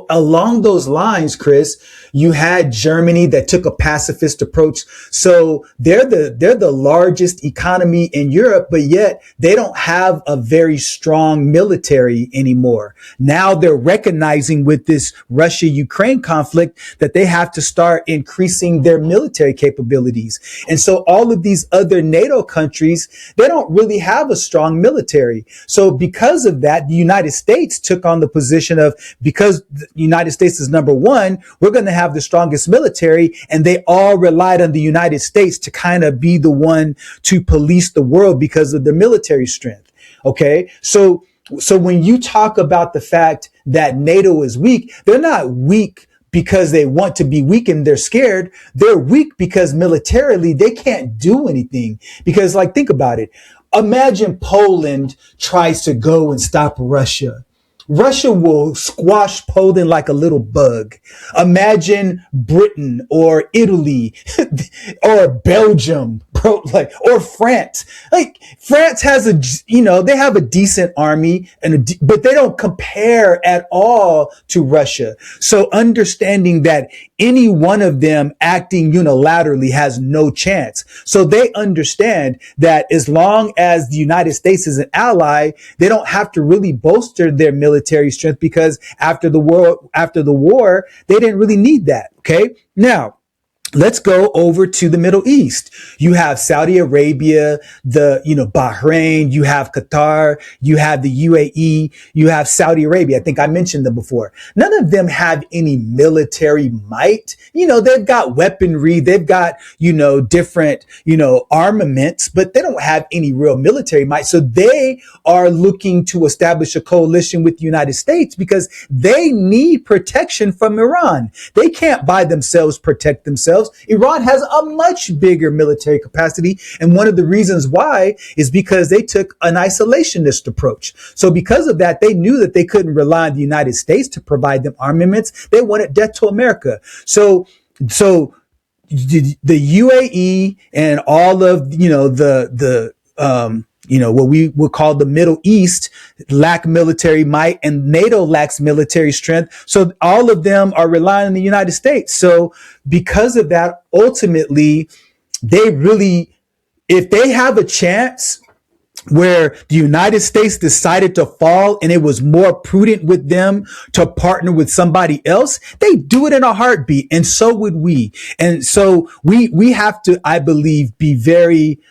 along those lines, Chris, you had Germany that took a pacifist approach. So they're the largest economy in Europe, but yet they don't have a very strong military anymore. Now they're recognizing with this Russia-Ukraine conflict that they have to start increasing their military capabilities. And so all of these other NATO countries, they don't really have a strong military. So because of that, the United States took on the position of, because the United States is number one, we're going to have the strongest military, and they all relied on the United States to kind of be the one to police the world because of the military strength. Okay. So when you talk about the fact that NATO is weak, they're not weak because they want to be weak and they're scared. They're weak because militarily they can't do anything. Because, like, think about it. Imagine Poland tries to go and stop Russia. Russia will squash Poland like a little bug. Imagine Britain or Italy or Belgium, or France. Like, France has they have a decent army, but they don't compare at all to Russia. So understanding that any one of them acting unilaterally has no chance. So they understand that as long as the United States is an ally, they don't have to really bolster their military strength, because after the war, they didn't really need that. Okay. Now, let's go over to the Middle East. You have Saudi Arabia, Bahrain, you have Qatar, you have the UAE, you have Saudi Arabia. I think I mentioned them before. None of them have any military might. They've got weaponry, they've got, different, armaments, but they don't have any real military might. So they are looking to establish a coalition with the United States because they need protection from Iran. They can't by themselves protect themselves. Iran has a much bigger military capacity. And one of the reasons why is because they took an isolationist approach. So because of that, they knew that they couldn't rely on the United States to provide them armaments. They wanted death to America. So the UAE and all of, what we would call the Middle East lack military might, and NATO lacks military strength. So all of them are relying on the United States. So because of that, ultimately, if they have a chance where the United States decided to fall and it was more prudent with them to partner with somebody else, they do it in a heartbeat. And so would we. And so we have to, I believe, be very,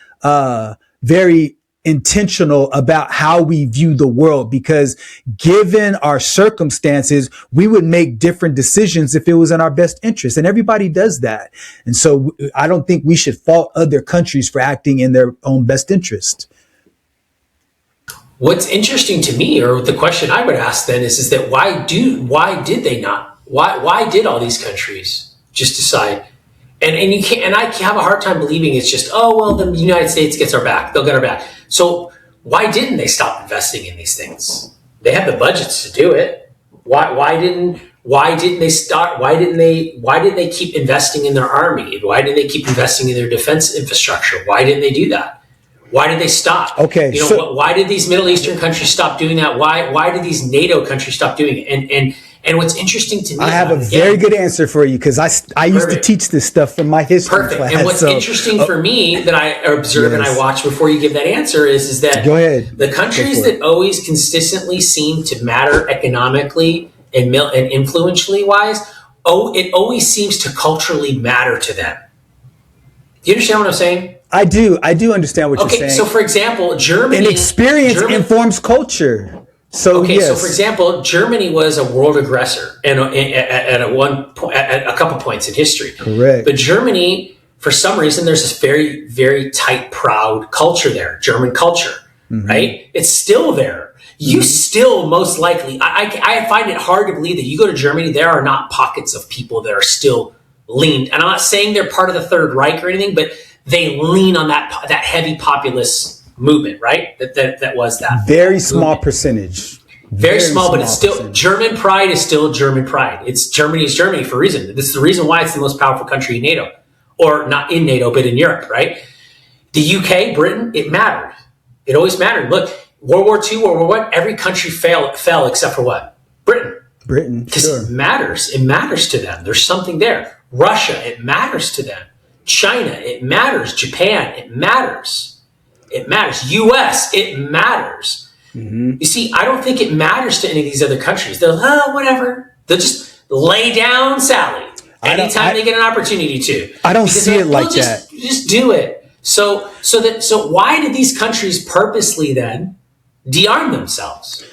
very intentional about how we view the world, because given our circumstances, we would make different decisions if it was in our best interest. And everybody does that. And so I don't think we should fault other countries for acting in their own best interest. What's interesting to me, or the question I would ask then is that why did they not? Why did all these countries just decide? And you can't, and I have a hard time believing it's just, the United States gets our back. They'll get our back. So why didn't they stop investing in these things? They have the budgets to do it. Why didn't they start? Why didn't they keep investing in their army? Why didn't they keep investing in their defense infrastructure? Why didn't they do that? Why did they stop? Okay. Why did these Middle Eastern countries stop doing that? Why did these NATO countries stop doing it? And what's interesting to me, I have a very good answer for you, because I used to teach this stuff from my history class. And what's interesting for me that I observe and I watch before you give that answer is that go ahead. The countries that always consistently seem to matter economically and influentially wise, it always seems to culturally matter to them. Do you understand what I'm saying? I do understand what you're saying. So for example, Germany... And experience informs culture. So, yes. So for example, Germany was a world aggressor at a couple points in history. Correct. But Germany, for some reason, there's this very, very tight, proud culture there, German culture, right? It's still there. You still most likely... I find it hard to believe that you go to Germany, there are not pockets of people that are still leaned. And I'm not saying they're part of the Third Reich or anything, but they lean on that heavy populist movement, right? That was that very small percentage. Very small, but it's still percentage. German pride is still German pride. It's Germany for a reason. This is the reason why it's the most powerful country in NATO, or not in NATO, but in Europe, right? The UK, Britain, it mattered. It always mattered. Look, World War II, World War I, every country fell except for what? Britain, because it matters. It matters to them. There's something there. Russia, it matters to them. China, it matters. Japan, it matters. It matters. US, it matters. You see, I don't think it matters to any of these other countries. They'll, whatever. They'll just lay down Sally anytime they get an opportunity to. I don't see it like that. Just do it. So why did these countries purposely then de-arm themselves?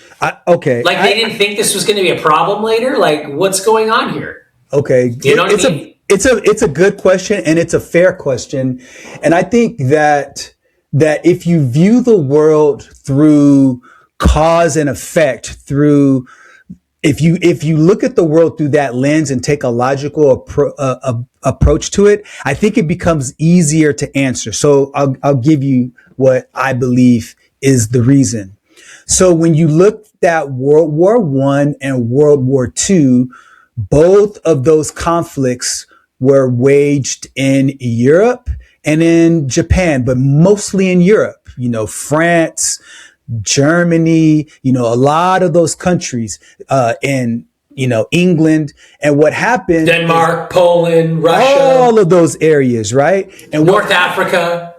Okay. Like they didn't think this was going to be a problem later? Like, what's going on here? Okay. You know what I mean? It's a good question, and it's a fair question. And I think that if you view the world through cause and effect, if you look at the world through that lens and take a logical approach to it, I think it becomes easier to answer. So I'll give you what I believe is the reason. So when you look at World War I and World War II, both of those conflicts were waged in Europe and in Japan, but mostly in Europe. France, Germany, a lot of those countries, in England. And what happened? Denmark, Poland, Russia. All of those areas, right? And North Africa.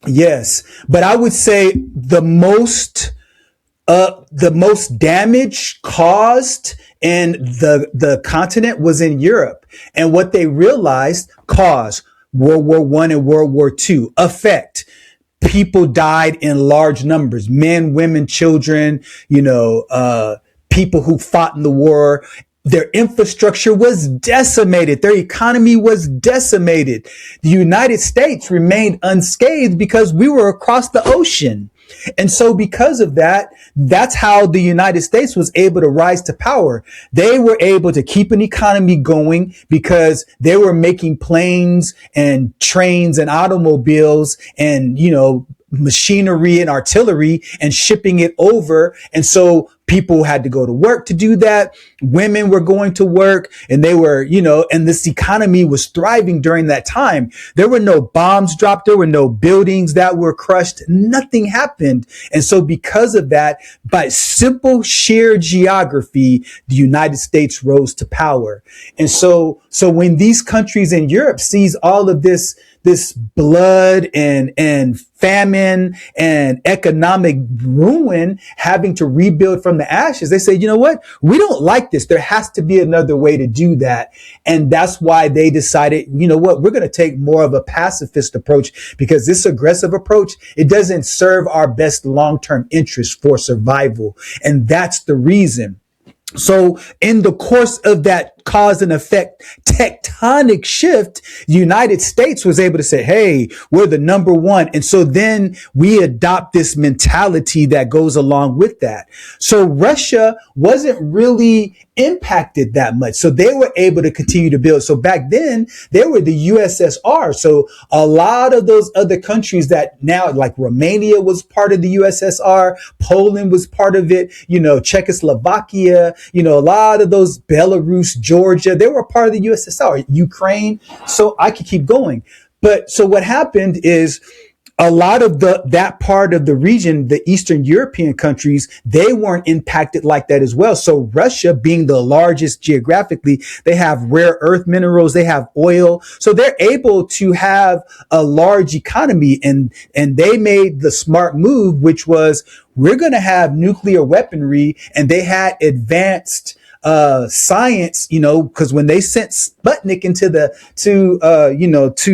Yes. But I would say the most The most damage caused in the continent was in Europe. And what they realized caused World War I and World War II. Effect. People died in large numbers. Men, women, children, people who fought in the war. Their infrastructure was decimated. Their economy was decimated. The United States remained unscathed because we were across the ocean. And so because of that, that's how the United States was able to rise to power. They were able to keep an economy going because they were making planes and trains and automobiles and, machinery and artillery and shipping it over. And so people had to go to work to do that. Women were going to work and they were, and this economy was thriving during that time. There were no bombs dropped. There were no buildings that were crushed. Nothing happened. And so because of that, by simple sheer geography, the United States rose to power. And so when these countries in Europe sees all of this blood and famine and economic ruin, having to rebuild from the ashes, they say, you know what? We don't like this. There has to be another way to do that. And that's why they decided, you know what? We're going to take more of a pacifist approach, because this aggressive approach, it doesn't serve our best long-term interest for survival. And that's the reason. So in the course of that cause and effect tectonic shift, the United States was able to say, hey, we're the number one. And so then we adopt this mentality that goes along with that. So Russia wasn't really impacted that much. So they were able to continue to build. So back then they were the USSR. So a lot of those other countries that now, like Romania was part of the USSR, Poland was part of it, Czechoslovakia, a lot of those, Belarus, Georgia, they were part of the USSR, Ukraine. So I could keep going. But so what happened is, a lot of that part of the region, the Eastern European countries, they weren't impacted like that as well. So Russia, being the largest geographically, they have rare earth minerals, they have oil. So they're able to have a large economy, and they made the smart move, which was, we're going to have nuclear weaponry. And they had advanced science, because when they sent Sputnik to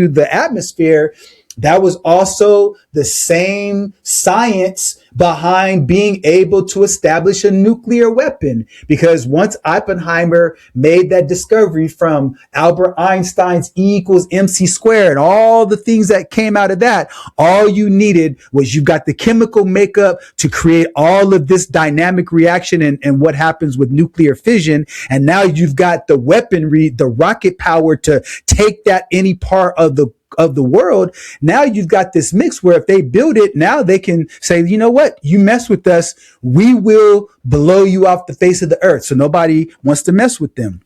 the atmosphere, that was also the same science behind being able to establish a nuclear weapon. Because once Oppenheimer made that discovery from Albert Einstein's E=mc² and all the things that came out of that, all you needed was, you've got the chemical makeup to create all of this dynamic reaction and what happens with nuclear fission. And now you've got the weaponry, the rocket power to take that any part of the world. Now you've got this mix where if they build it, now they can say, you know what? You mess with us, we will blow you off the face of the earth. So nobody wants to mess with them.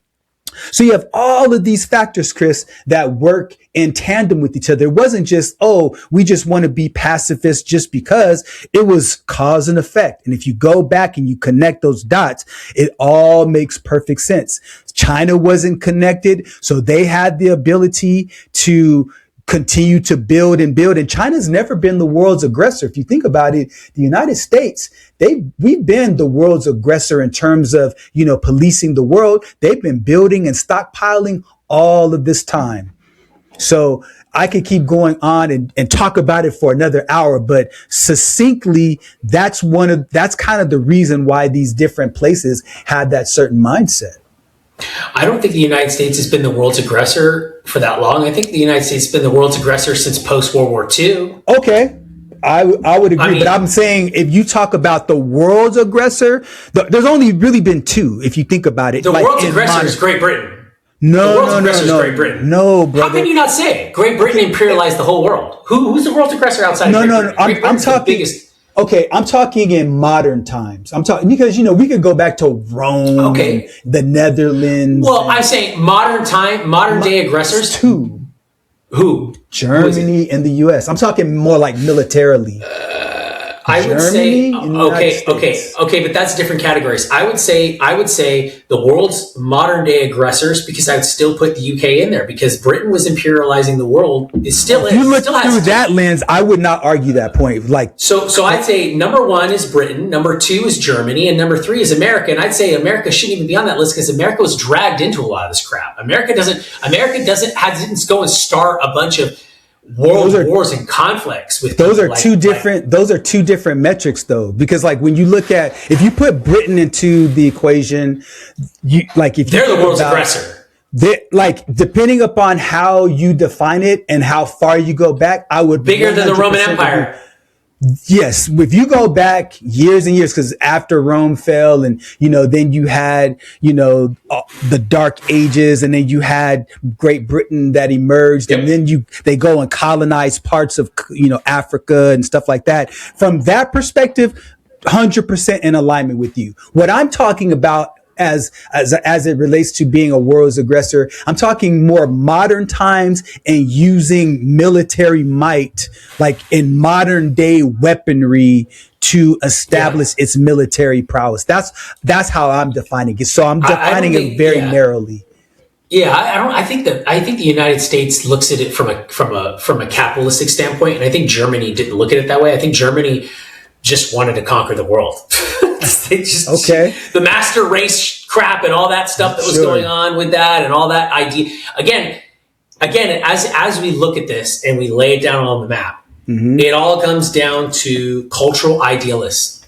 So you have all of these factors, Chris, that work in tandem with each other. It wasn't just, we just want to be pacifists just because. It was cause and effect. And if you go back and you connect those dots, it all makes perfect sense. China wasn't connected, so they had the ability to continue to build and build. And China's never been the world's aggressor. If you think about it, the United States, we've been the world's aggressor in terms of, policing the world. They've been building and stockpiling all of this time. So I could keep going on and talk about it for another hour, but succinctly, that's kind of the reason why these different places had that certain mindset. I don't think the United States has been the world's aggressor for that long. I think the United States has been the world's aggressor since post-World War II. Okay. I would agree, but I'm saying, if you talk about the world's aggressor, there's only really been two, if you think about it. The world's aggressor is Great Britain. No, Great Britain. No, brother. How can you not say it? Great Britain imperialized the whole world. Who's the world's aggressor outside of Great Britain? I'm talking the biggest. Okay, I'm talking in modern times. I'm talking because, we could go back to Rome, and the Netherlands. Well, I'm saying modern day aggressors. Two. Who? Germany and the U.S. I'm talking more like militarily. I would say, Germany, okay, but that's different categories. I would say the world's modern day aggressors, because I would still put the UK in there, because Britain was imperializing the world. It still is. If you look through that lens, I would not argue that point. Like, so I'd say number 1 is Britain, number 2 is Germany, and number 3 is America. And I'd say America shouldn't even be on that list, because America was dragged into a lot of this crap. America didn't go and start a bunch of wars and conflicts with those are two different metrics, though, because like when you look at, if you put Britain into the equation, they're the world's aggressor. Like, depending upon how you define it and how far you go back, I would bigger than the Roman Empire. Yes, if you go back years and years, because after Rome fell, and then you had the Dark Ages, and then you had Great Britain that emerged, and then they go and colonize parts of Africa and stuff like that. From that perspective, 100% in alignment with you. What I'm talking about as it relates to being a world's aggressor, I'm talking more modern times and using military might, like in modern day weaponry, to establish its military prowess. That's how I'm defining it. So I'm defining it very narrowly. Yeah, I think the United States looks at it from a capitalistic standpoint, and I think Germany didn't look at it that way. I think Germany just wanted to conquer the world. The master race crap and all that stuff that was going on with that, and all that idea. Again, as we look at this and we lay it down on the map, it all comes down to cultural ideals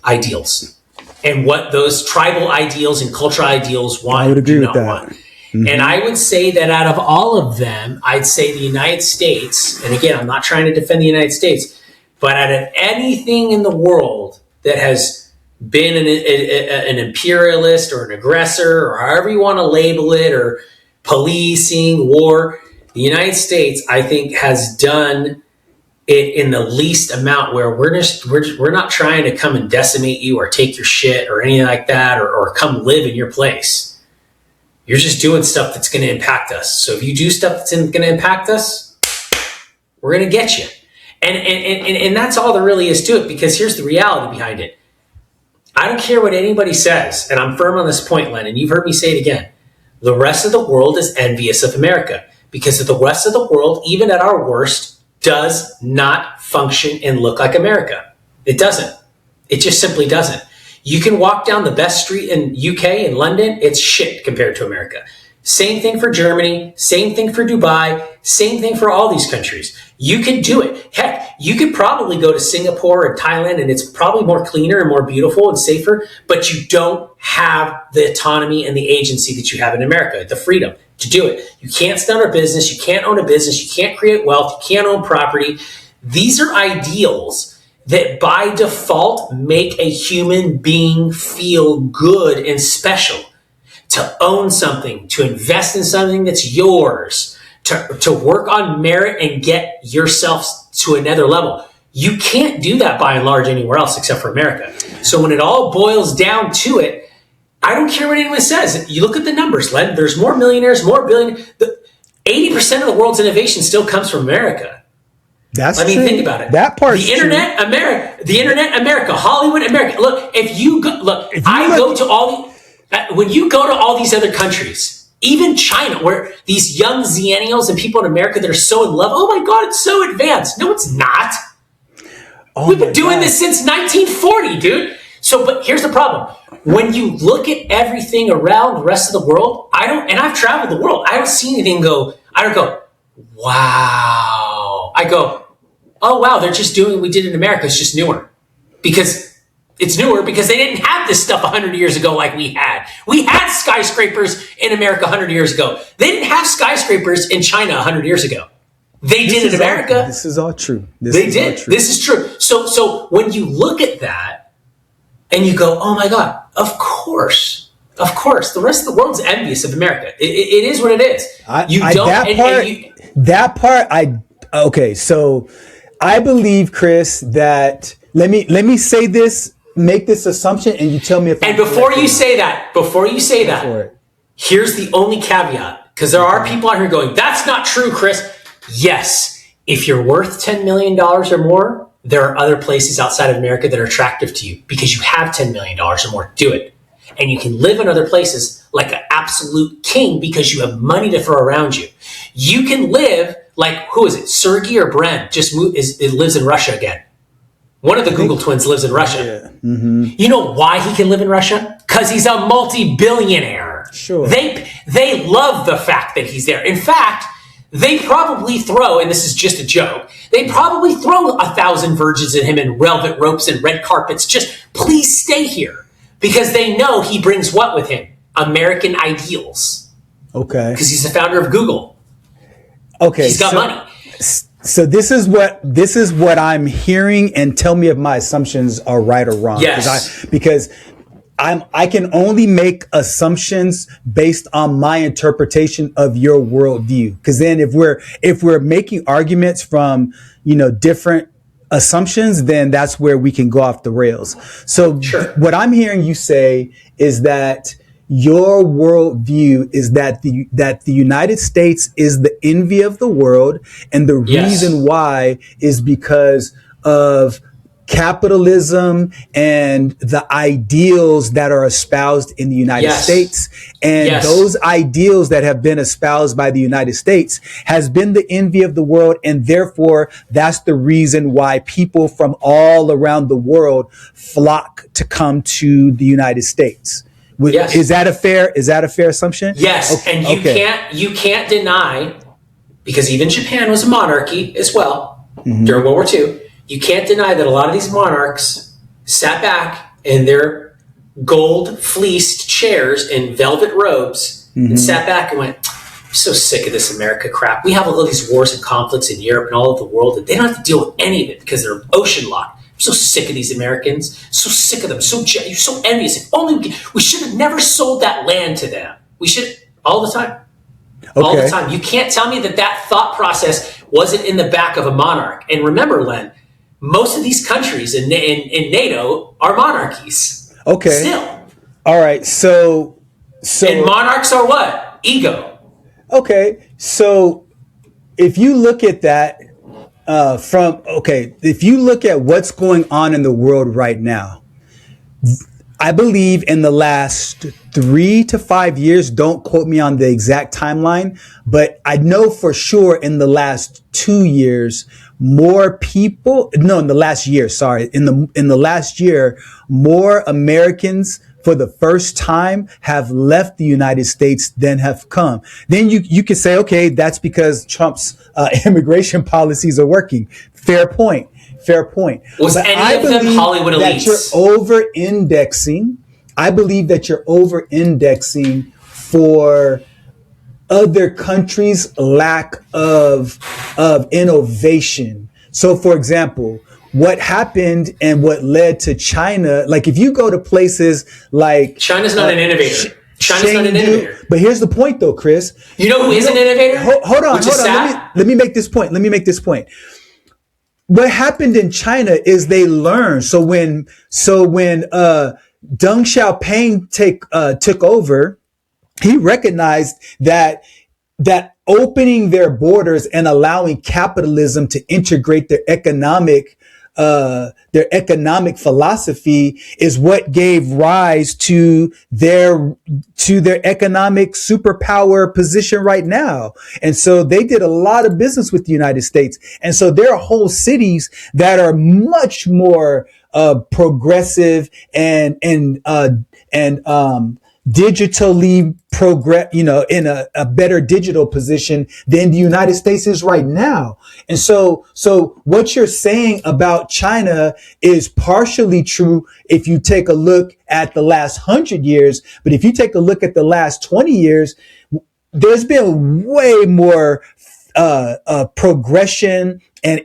and what those tribal ideals and cultural ideals want. I would agree do with not that. Want. And I would say that out of all of them, I'd say the United States, and again, I'm not trying to defend the United States, but out of anything in the world that has been an imperialist or an aggressor, or however you want to label it, or policing, war, the United States, I think, has done it in the least amount, where we're not trying to come and decimate you or take your shit or anything like that, or come live in your place. You're just doing stuff that's going to impact us. So if you do stuff that's going to impact us, we're going to get you. And that's all there really is to it, because here's the reality behind it. I don't care what anybody says, and I'm firm on this point, Len, and you've heard me say it again. The rest of the world is envious of America, because the rest of the world, even at our worst, does not function and look like America. It doesn't. It just simply doesn't. You can walk down the best street in UK, in London, it's shit compared to America. Same thing for Germany, same thing for Dubai, same thing for all these countries. You can do it. Heck, you could probably go to Singapore and Thailand, and it's probably more cleaner and more beautiful and safer, but you don't have the autonomy and the agency that you have in America, the freedom to do it. You can't start a business, you can't own a business, you can't create wealth, you can't own property. These are ideals that by default make a human being feel good and special. To own something, to invest in something that's yours, to work on merit and get yourself to another level. You can't do that by and large anywhere else except for America. So when it all boils down to it, I don't care what anyone says. You look at the numbers, Len. There's more millionaires, more billionaires. 80% of the world's innovation still comes from America. That's I mean, true. think about it. That part's the internet, true. America, Hollywood, America. Look, if you go, when you go to all these other countries, even China, where these young Xennials and people in America that are so in love, oh my God, it's so advanced. No, it's not. We've been doing this since 1940, dude. So, but here's the problem. When you look at everything around the rest of the world, and I've traveled the world, I don't see anything I don't go, wow. I go, oh wow, they're just doing what we did in America. It's just newer. It's newer because they didn't have this stuff 100 years ago like we had. We had skyscrapers in America 100 years ago. They didn't have skyscrapers in China 100 years ago. They did in America. This is all true. This is true. So when you look at that and you go, oh my God, of course, the rest of the world's envious of America. It is what it is. So I believe, Chris, that let me say this. Make this assumption, and you tell me if. And before you say that, here's the only caveat, because there are people out here going, "That's not true, Chris." Yes, if you're worth $10 million or more, there are other places outside of America that are attractive to you because you have $10 million or more. Do it. And you can live in other places like an absolute king because you have money to throw around you. You can live like, who is it? Sergey or Bren lives in Russia again. One of the Google twins lives in Russia. Yeah. Mm-hmm. You know why he can live in Russia? Because he's a multi-billionaire. Sure. They love the fact that he's there. In fact, they probably throw, and this is just a joke, they probably throw 1,000 virgins at him in velvet ropes and red carpets. Just please stay here. Because they know he brings what with him? American ideals. Okay. Because he's the founder of Google. Okay. He's got money. So this is what I'm hearing, and tell me if my assumptions are right or wrong. Yes. Because I can only make assumptions based on my interpretation of your worldview. Because then if we're making arguments from, different assumptions, then that's where we can go off the rails. So sure. What I'm hearing you say is that your worldview is that the United States is the envy of the world, and the reason why is because of capitalism and the ideals that are espoused in the United States. And those ideals that have been espoused by the United States has been the envy of the world. And therefore, that's the reason why people from all around the world flock to come to the United States. Is that a fair assumption? Yes. Okay. And you can't deny, because even Japan was a monarchy as well during World War II. You can't deny that a lot of these monarchs sat back in their gold fleeced chairs in velvet robes and sat back and went, I'm so sick of this America crap. We have all of these wars and conflicts in Europe and all over the world, and they don't have to deal with any of it because they're ocean locked. I'm so sick of these Americans. So sick of them. You're so envious. If only we should have never sold that land to them. We should, all the time. Okay. All the time. You can't tell me that thought process wasn't in the back of a monarch. And remember, Len, most of these countries in NATO are monarchies. Okay. Still. All right. So and monarchs are what? Ego. Okay. So if you look at that if you look at what's going on in the world right now, I believe in the last 3 to 5 years, don't quote me on the exact timeline, but I know for sure in the last 2 years, in the last year, more Americans for the first time have left the United States than have come. Then you could say, okay, that's because Trump's immigration policies are working. Fair point. Was any of them Hollywood elites? I believe that you're over-indexing for other countries' lack of innovation. So, for example, what happened and what led to China, like if you go to places like... China's not an innovator. China's not an innovator. But here's the point though, Chris. You know who is an innovator? Hold on. Let me make this point. What happened in China is they learned. So when Deng Xiaoping took over, he recognized that opening their borders and allowing capitalism to integrate their economic philosophy is what gave rise to their economic superpower position right now. And so they did a lot of business with the United States. And so there are whole cities that are much more progressive and digitally in a better digital position than the United States is right now. And so what you're saying about China is partially true if you take a look at the last 100 years. But if you take a look at the last 20 years, there's been way more progression and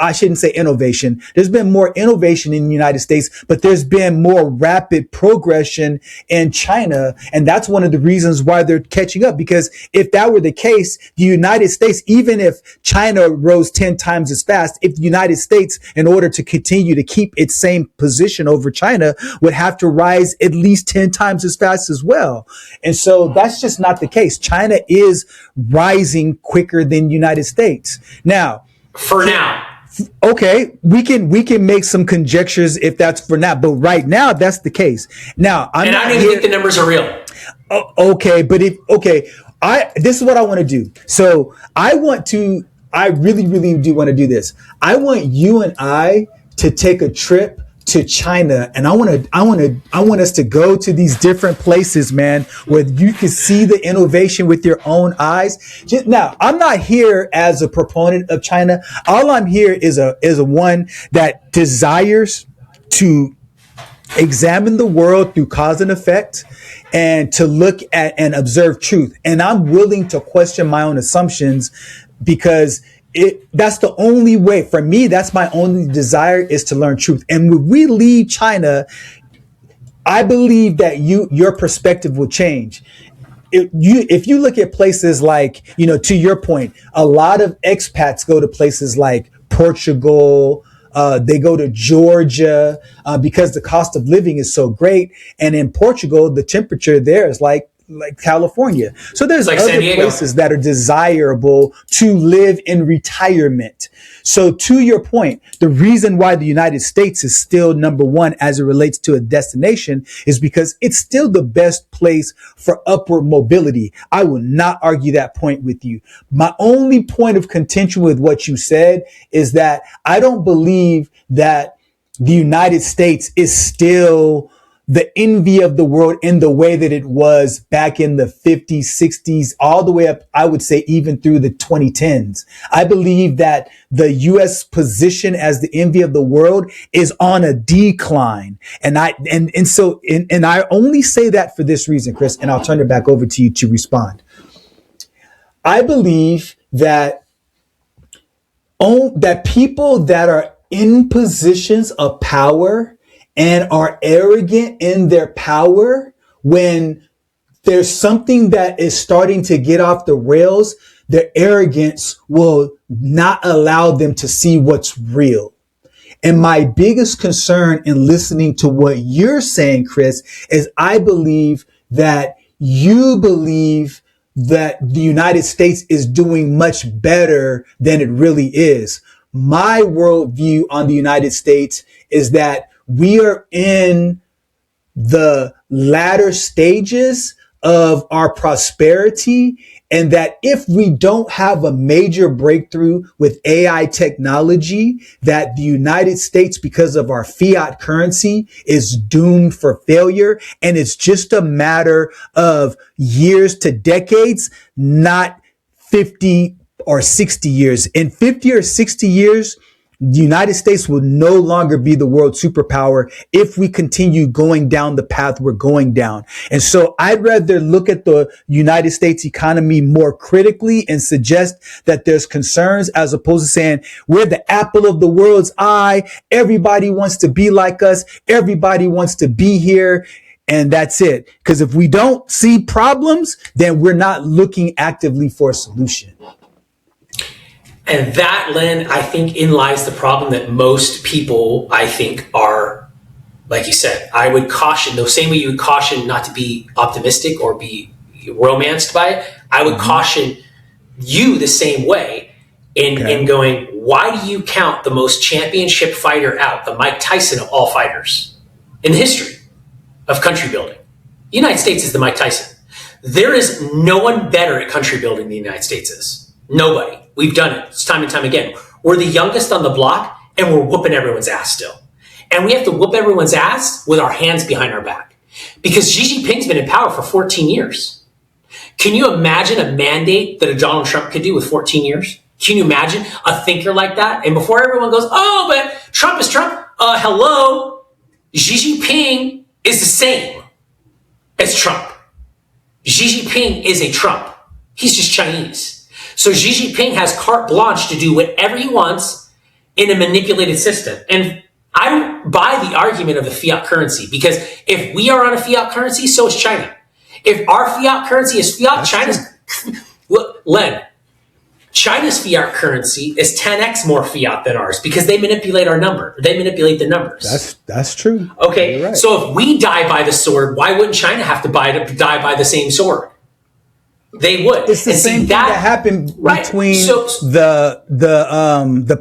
I shouldn't say innovation. There's been more innovation in the United States, but there's been more rapid progression in China. And that's one of the reasons why they're catching up. Because if that were the case, the United States, even if China rose 10 times as fast, if the United States, in order to continue to keep its same position over China, would have to rise at least 10 times as fast as well. And so that's just not the case. China is rising quicker than the United States. Now, For now. Okay, we can make some conjectures if that's for now, but right now that's the case. Now, I don't even think the numbers are real. Okay, but this is what I want to do. So I really, really do want to do this. I want you and I to take a trip to China, and I want us to go to these different places, man, where you can see the innovation with your own eyes. Now, I'm not here as a proponent of China. All I'm here is a one that desires to examine the world through cause and effect, and to look at and observe truth. And I'm willing to question my own assumptions, because that's the only way for me. That's my only desire, is to learn truth. And when we leave China, I believe that your perspective will change. If you look at places like, to your point, a lot of expats go to places like Portugal. They go to Georgia because the cost of living is so great. And in Portugal, the temperature there is like California. So there's like other places that are desirable to live in retirement. So to your point, the reason why the United States is still number one as it relates to a destination is because it's still the best place for upward mobility. I will not argue that point with you. My only point of contention with what you said is that I don't believe that the United States is still the envy of the world in the way that it was back in the 50s, 60s, all the way up, I would say, even through the 2010s. I believe that the U.S. position as the envy of the world is on a decline. And I only say that for this reason, Chris, and I'll turn it back over to you to respond. I believe that people that are in positions of power and are arrogant in their power, when there's something that is starting to get off the rails, their arrogance will not allow them to see what's real. And my biggest concern in listening to what you're saying, Chris, is I believe that you believe that the United States is doing much better than it really is. My worldview on the United States is that we are in the latter stages of our prosperity, and that if we don't have a major breakthrough with AI technology, that the United States, because of our fiat currency, is doomed for failure. And it's just a matter of years to decades, not 50 or 60 years. In 50 or 60 years, the United States will no longer be the world superpower if we continue going down the path we're going down. And so I'd rather look at the United States economy more critically and suggest that there's concerns, as opposed to saying we're the apple of the world's eye. Everybody wants to be like us. Everybody wants to be here. And that's it. Because if we don't see problems, then we're not looking actively for a solution. And that, Len, I think in lies the problem that most people, I think, are, like you said, I would caution, the same way you would caution not to be optimistic or be romanced by it, I would caution you the same way in going, why do you count the most championship fighter out, the Mike Tyson of all fighters in the history of country building? The United States is the Mike Tyson. There is no one better at country building than the United States is. Nobody. We've done it. It's time and time again. We're the youngest on the block, and we're whooping everyone's ass still. And we have to whoop everyone's ass with our hands behind our back. Because Xi Jinping's been in power for 14 years. Can you imagine a mandate that a Donald Trump could do with 14 years? Can you imagine a thinker like that? And before everyone goes, oh, but Trump is Trump. Hello. Xi Jinping is the same as Trump. Xi Jinping is a Trump. He's just Chinese. So Xi Jinping has carte blanche to do whatever he wants in a manipulated system. And I don't buy the argument of the fiat currency, because if we are on a fiat currency, so is China. If our fiat currency is fiat, Len, China's fiat currency is 10x more fiat than ours, because they manipulate our number. They manipulate the numbers. That's true. Okay, right. So if we die by the sword, why wouldn't China have to die by the same sword? They would. It's the same thing that happened between the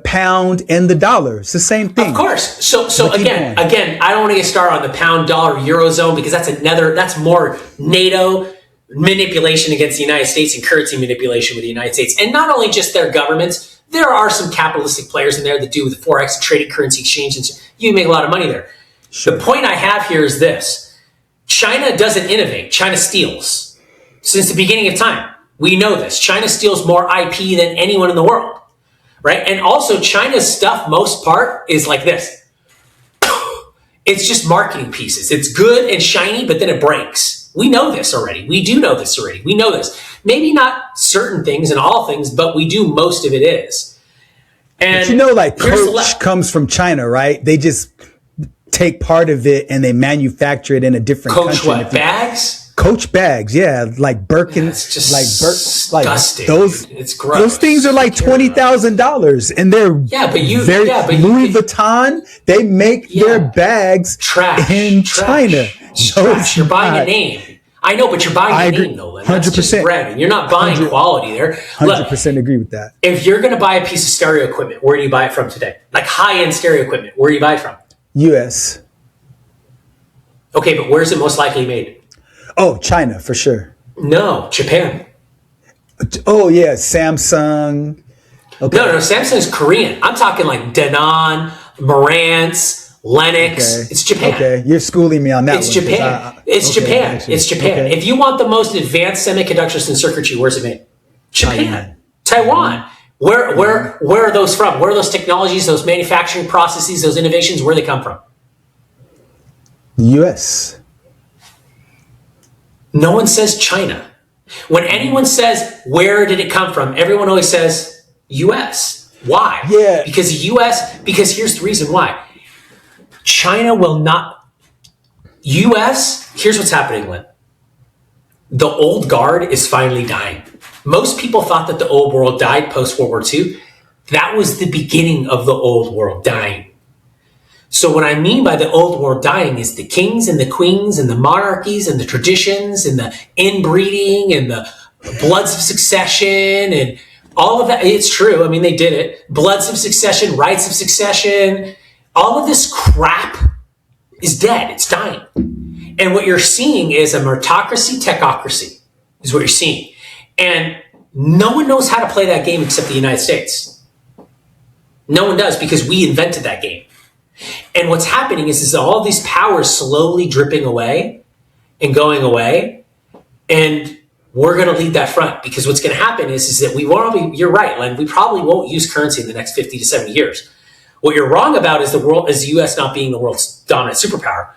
pound and the dollar. It's the same thing. Of course. So again, I don't want to get started on the pound, dollar, eurozone, because that's more NATO manipulation against the United States and currency manipulation with the United States. And not only just their governments, there are some capitalistic players in there that do with Forex and trading currency exchange, and you make a lot of money there. Sure. The point I have here is this. China doesn't innovate. China steals. Since the beginning of time. We know this. China steals more IP than anyone in the world, right? And also China's stuff, most part, is like this. It's just marketing pieces. It's good and shiny, but then it breaks. We know this already. We do know this already. We know this. Maybe not certain things and all things, but we do most of it is. And but you know, like Coach comes from China, right? They just take part of it and they manufacture it in a different country. Coach what, bags? Coach bags, yeah, like Birkins, disgusting. Those. It's gross. Those things are like $20,000, and they're Louis Vuitton. They make their bags in China. Trash. You're buying a name. I know, but you're buying a name though. Len. 100%. You're not buying quality there. 100% agree with that. If you're going to buy a piece of stereo equipment, where do you buy it from today? Like high-end stereo equipment, where do you buy it from? U.S. Okay, but where's it most likely made? Oh, China, for sure. No, Japan. Oh, yeah, Samsung. Okay. No, Samsung's Korean. I'm talking like Denon, Marantz, Lennox. Okay. It's Japan. Okay, you're schooling me on that. It's Japan. It's Japan. Okay. If you want the most advanced semiconductors and circuitry, where's it made? Japan. Taiwan. Where are those from? Where are those technologies, those manufacturing processes, those innovations, where they come from? The U.S. No one says China. When anyone says, where did it come from? Everyone always says U.S. Why? Yeah. Because because here's the reason why. China will not, U.S., here's what's happening, Len. The old guard is finally dying. Most people thought that the old world died post-World War II. That was the beginning of the old world dying. So what I mean by the old world dying is the kings and the queens and the monarchies and the traditions and the inbreeding and the bloods of succession and all of that. It's true. I mean, they did it. Bloods of succession, rights of succession, all of this crap is dead. It's dying. And what you're seeing is a meritocracy, techocracy is what you're seeing. And no one knows how to play that game except the United States. No one does, because we invented that game. And what's happening is all these powers slowly dripping away and going away. And we're going to lead that front, because what's going to happen is that you're right, Len, we probably won't use currency in the next 50 to 70 years. What you're wrong about is the U.S. not being the world's dominant superpower.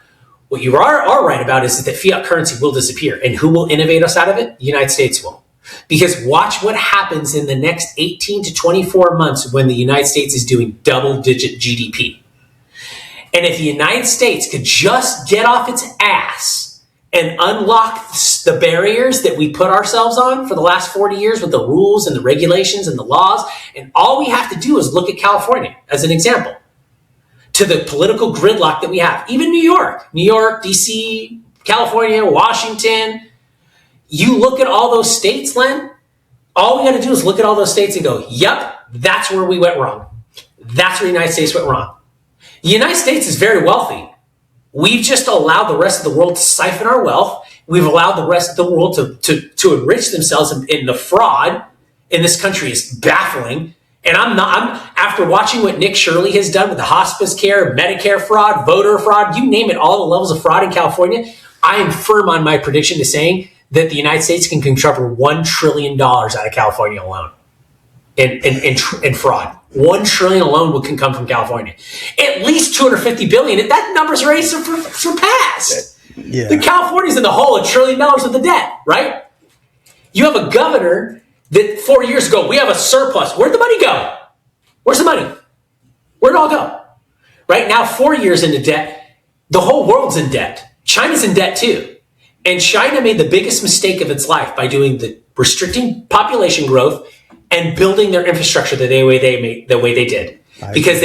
What you are right about is that fiat currency will disappear. And who will innovate us out of it? The United States will. Because watch what happens in the next 18 to 24 months when the United States is doing double-digit GDP. And if the United States could just get off its ass and unlock the barriers that we put ourselves on for the last 40 years with the rules and the regulations and the laws, and all we have to do is look at California as an example, to the political gridlock that we have. Even New York, DC, California, Washington. You look at all those states, Len, all we got to do is look at all those states and go, yep, that's where we went wrong. That's where the United States went wrong. The United States is very wealthy. We've just allowed the rest of the world to siphon our wealth. We've allowed the rest of the world to enrich themselves, in the fraud in this country is baffling. And I'm after watching what Nick Shirley has done with the hospice care, Medicare fraud, voter fraud, you name it, all the levels of fraud in California, I am firm on my prediction to saying that the United States can recover $1 trillion out of California alone in fraud. $1 trillion alone can come from California. At least $250 billion. That number's already surpassed. Yeah. The California's in the hole $1 trillion of the debt, right? You have a governor that 4 years ago, we have a surplus. Where'd the money go? Where's the money? Where'd it all go? Right now, 4 years into debt, the whole world's in debt. China's in debt too. And China made the biggest mistake of its life by doing the restricting population growth and building their infrastructure the way they did. Because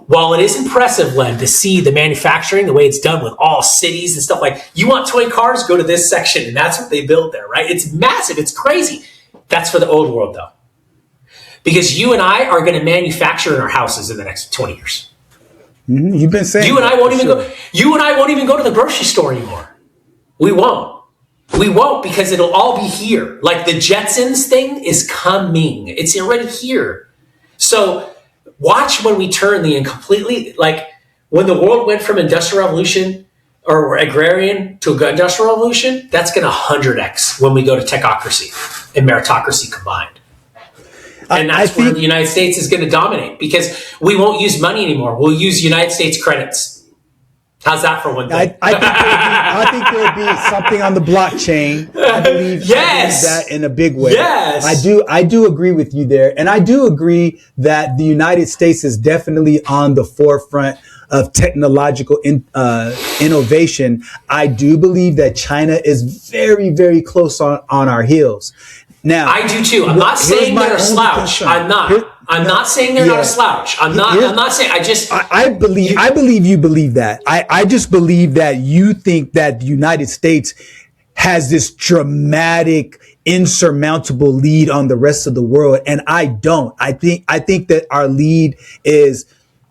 while it is impressive, Len, to see the manufacturing, the way it's done with all cities and stuff, like, you want toy cars, go to this section, and that's what they build there, right? It's massive. It's crazy. That's for the old world, though. Because you and I are going to manufacture in our houses in the next 20 years. Mm-hmm. You've been saying you and I won't even go. You and I won't even go to the grocery store anymore. We won't. We won't, because it'll all be here. Like the Jetsons thing is coming. It's already here. So watch when we turn completely, like when the world went from industrial revolution or agrarian to industrial revolution, that's going to 100x when we go to technocracy and meritocracy combined. And that's where the United States is going to dominate, because we won't use money anymore. We'll use United States credits. How's that for one thing? I think there'll be something on the blockchain. I believe that in a big way. Yes. I do agree with you there. And I do agree that the United States is definitely on the forefront of technological innovation. I do believe that China is very, very close on our heels. Now, I do too. I'm not saying they're a slouch. I'm not saying they're not a slouch. I'm not saying. I believe you believe that. I just believe that you think that the United States has this dramatic, insurmountable lead on the rest of the world, and I don't. I think that our lead is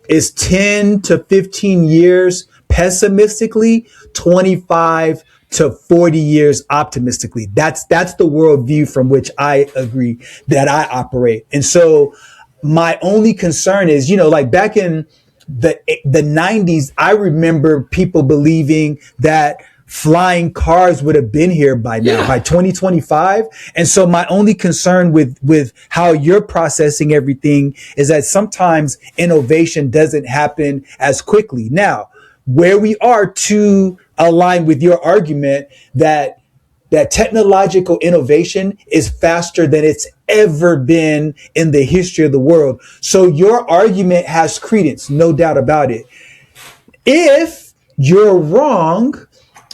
10 to 15 years pessimistically, 25 to 40 years optimistically. That's the worldview from which I agree that I operate. And so my only concern is, like back in the 90s, I remember people believing that flying cars would have been here by now, by 2025. And so my only concern with how you're processing everything is that sometimes innovation doesn't happen as quickly. Now, where we are to align with your argument that technological innovation is faster than it's ever been in the history of the world. So your argument has credence, no doubt about it. If you're wrong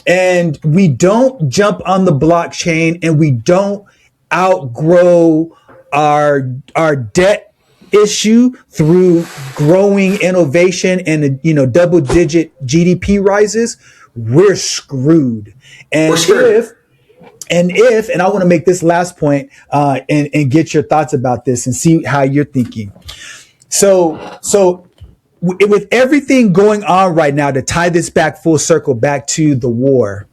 and we don't jump on the blockchain and we don't outgrow our debt issue through growing innovation and double-digit GDP rises, we're screwed. And I want to make this last point and get your thoughts about this and see how you're thinking. So with everything going on right now, to tie this back full circle back to the war,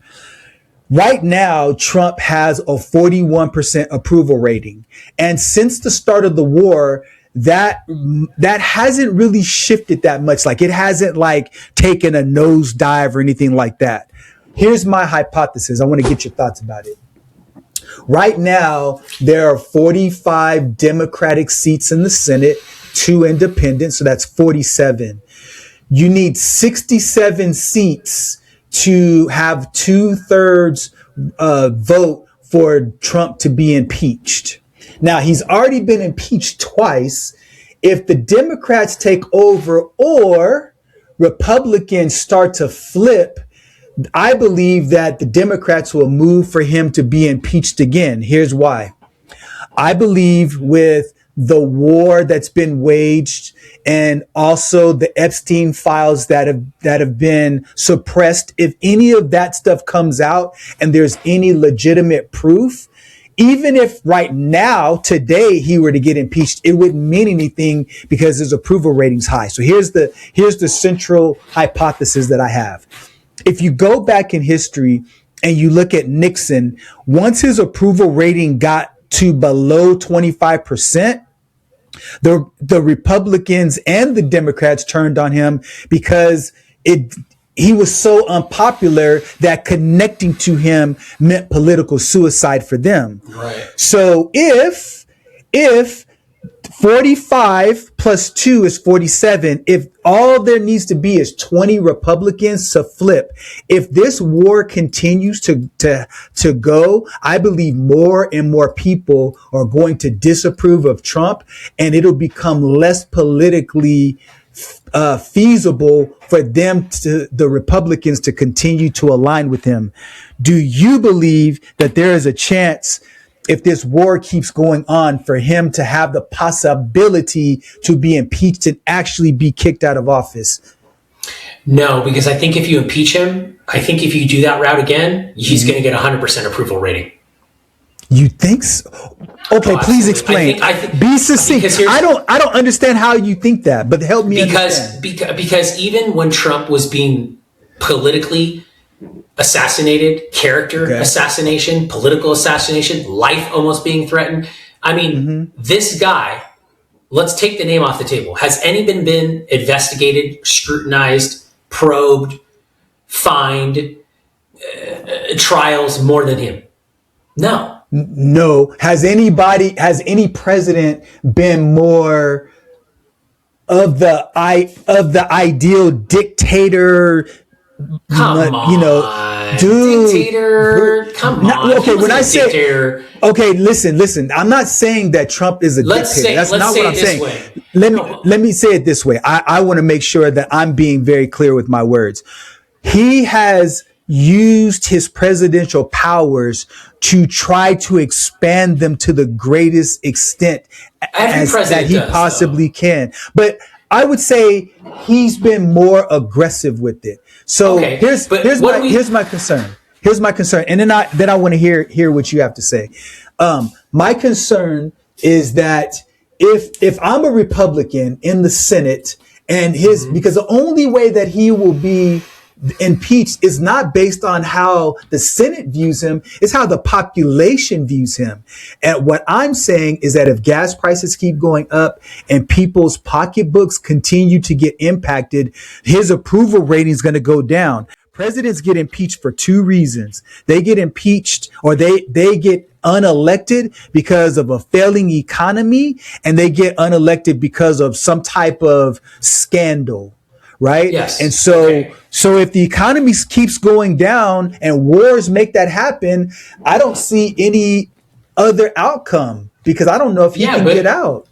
right now, Trump has a 41% approval rating. And since the start of the war, that hasn't really shifted that much. Like it hasn't taken a nosedive or anything like that. Here's my hypothesis. I want to get your thoughts about it. Right now, there are 45 Democratic seats in the Senate, 2 independent, so that's 47. You need 67 seats to have 2/3 vote for Trump to be impeached. Now, he's already been impeached twice. If the Democrats take over or Republicans start to flip, I believe that the Democrats will move for him to be impeached again. Here's why. I believe with the war that's been waged and also the Epstein files that have been suppressed, if any of that stuff comes out and there's any legitimate proof, even if right now, today, he were to get impeached, it wouldn't mean anything because his approval rating's high. So here's the central hypothesis that I have. If you go back in history and you look at Nixon, once his approval rating got to below 25%, the Republicans and the Democrats turned on him because he was so unpopular that connecting to him meant political suicide for them. Right. So if 45 plus 2 is 47, if all there needs to be is 20 Republicans to flip, if this war continues to go, I believe more and more people are going to disapprove of Trump, and it'll become less politically feasible for the Republicans to continue to align with him. Do you believe that there is a chance if this war keeps going on, for him to have the possibility to be impeached and actually be kicked out of office? No, because I think if you impeach him, I think if you do that route again, he's going to get 100% approval rating. You think so? Okay, please explain. I think be succinct. I don't understand how you think that, but help me understand. Because even when Trump was being politically assassinated, character assassination, political assassination, life almost being threatened. I mean, this guy, let's take the name off the table. Has anyone been investigated, scrutinized, probed, fined, trials more than him? No. No. Has any president been more of the ideal dictator? Come on, dude. Dictator. Come on. Okay, when I say dictator. Okay, listen. I'm not saying that Trump is a dictator. That's not what I'm saying. Let me say it this way. I want to make sure that I'm being very clear with my words. He has used his presidential powers to try to expand them to the greatest extent that he possibly can. But I would say he's been more aggressive with it. So here's my concern. Here's my concern, and then I want to hear what you have to say. My concern is that if I'm a Republican in the Senate and because the only way that he will be impeached is not based on how the Senate views him, it's how the population views him. And what I'm saying is that if gas prices keep going up and people's pocketbooks continue to get impacted, his approval rating is going to go down. Presidents get impeached for two reasons. They get impeached or they get unelected because of a failing economy, and they get unelected because of some type of scandal. Right. Yes. And so if the economy keeps going down and wars make that happen, I don't see any other outcome because I don't know if he can get out.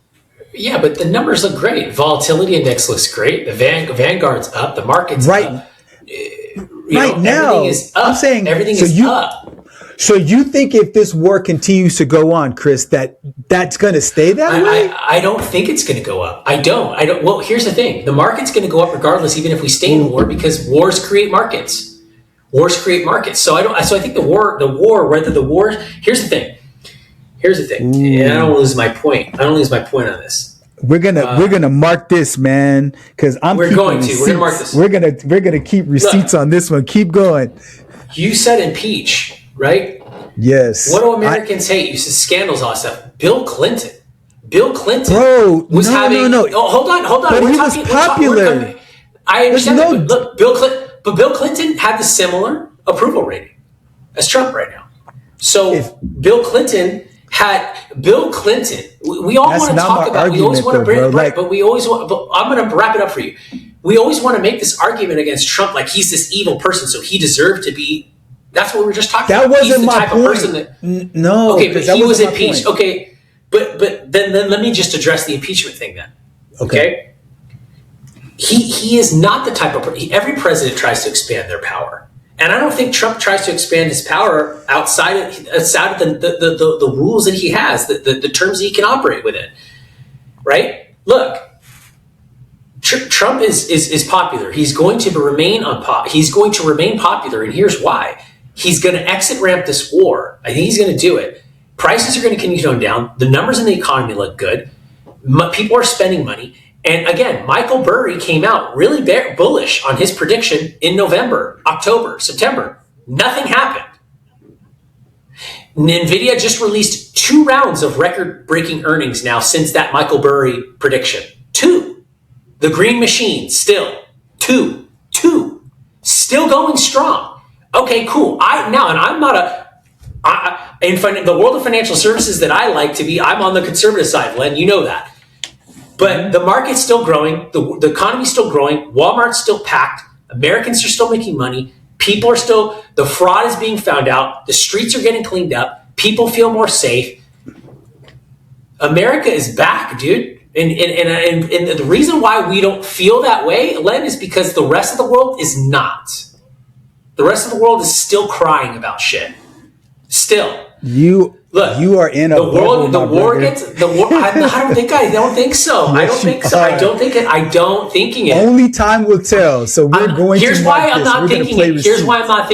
Yeah, but the numbers look great. Volatility index looks great. The Vanguard's up. The market's up. Now, everything is up. I'm saying everything is up. So you think if this war continues to go on, Chris, that's going to stay that way? I don't think it's going to go up. I don't. Well, here's the thing. The market's going to go up regardless, even if we stay in war, because wars create markets. Wars create markets. So I think the war, here's the thing. And I don't lose my point. on this. We're gonna mark this, man, because we're gonna mark this. We're gonna keep receipts on this one. Keep going. You said impeach, right? Yes. What do Americans hate? You said scandals, all that stuff. Bill Clinton was having. No. Oh, hold on. But he was popular. I understand that, but look, Bill Clinton had the similar approval rating as Trump right now. So Bill Clinton. We all want to talk about. We always want to bring it right, but we always want. But I'm going to wrap it up for you. We always want to make this argument against Trump, like he's this evil person, so he deserved to be. That's what we were just talking about. That wasn't my point. No. Okay, but he was impeached. Okay, but then let me just address the impeachment thing then. Okay. He is not the type of. Every president tries to expand their power. And I don't think Trump tries to expand his power outside of the rules that he has, the terms that he can operate within. Right? Look, Trump is popular. He's going to remain popular, and here's why. He's going to exit ramp this war. I think he's going to do it. Prices are going to continue to go down. The numbers in the economy look good. People are spending money. And again, Michael Burry came out really bullish on his prediction in November, October, September. Nothing happened. NVIDIA just released 2 rounds of record-breaking earnings now since that Michael Burry prediction. 2. The Green Machine, still. 2. Still going strong. Okay, cool. I'm not in the world of financial services that I like to be, I'm on the conservative side, Len, you know that. But the market's still growing. The economy's still growing. Walmart's still packed. Americans are still making money. The fraud is being found out. The streets are getting cleaned up. People feel more safe. America is back, dude. And the reason why we don't feel that way, Len, is because the rest of the world is not. The rest of the world is still crying about shit. Still. Look, you are in a bubble, the war gets the war. I don't think so. Yes, I don't think so. I don't thinking it. Only time will tell. So we're going Here's to why I'm this. not We're gonna thinking play it. Here's why I'm receipts.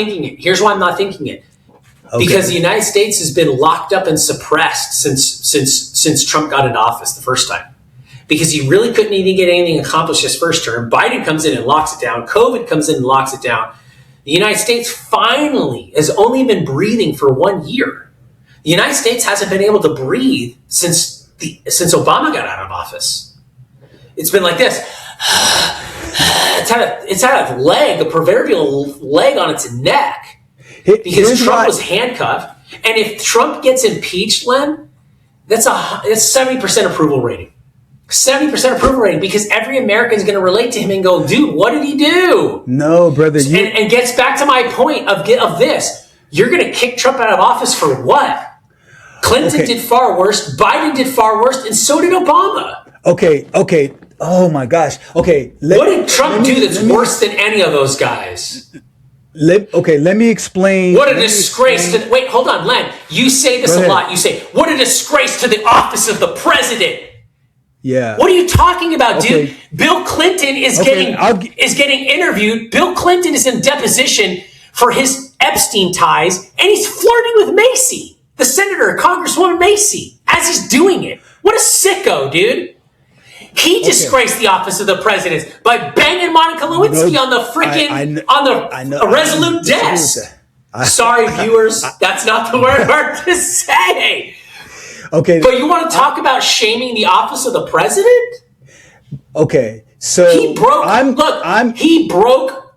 not thinking it. Okay. Because the United States has been locked up and suppressed since Trump got into office the first time. Because he really couldn't even get anything accomplished his first term. Biden comes in and locks it down. COVID comes in and locks it down. The United States finally has only been breathing for 1 year. The United States hasn't been able to breathe since Obama got out of office. It's been like this. It's had a proverbial leg on its neck because Trump was handcuffed. And if Trump gets impeached, Len, that's 70% approval rating. 70% approval rating because every American is going to relate to him and go, dude, what did he do? No, brother. And gets back to my point of this. You're going to kick Trump out of office for what? Clinton did far worse. Biden did far worse. And so did Obama. Okay. Oh, my gosh. Okay. What did Trump do that's worse than any of those guys? Let me explain. What a disgrace to... Wait, hold on, Len. You say this a lot. You say, what a disgrace to the office of the president. Yeah. What are you talking about, dude? Bill Clinton is getting interviewed. Bill Clinton is in deposition for his Epstein ties, and he's flirting with Macy, the senator, Congresswoman Macy, as he's doing it. What a sicko, dude. He disgraced the office of the president by banging Monica Lewinsky on the freaking Resolute desk. Sorry, viewers, that's not the word to say. Okay. But you want to talk about shaming the office of the president? Okay. So he broke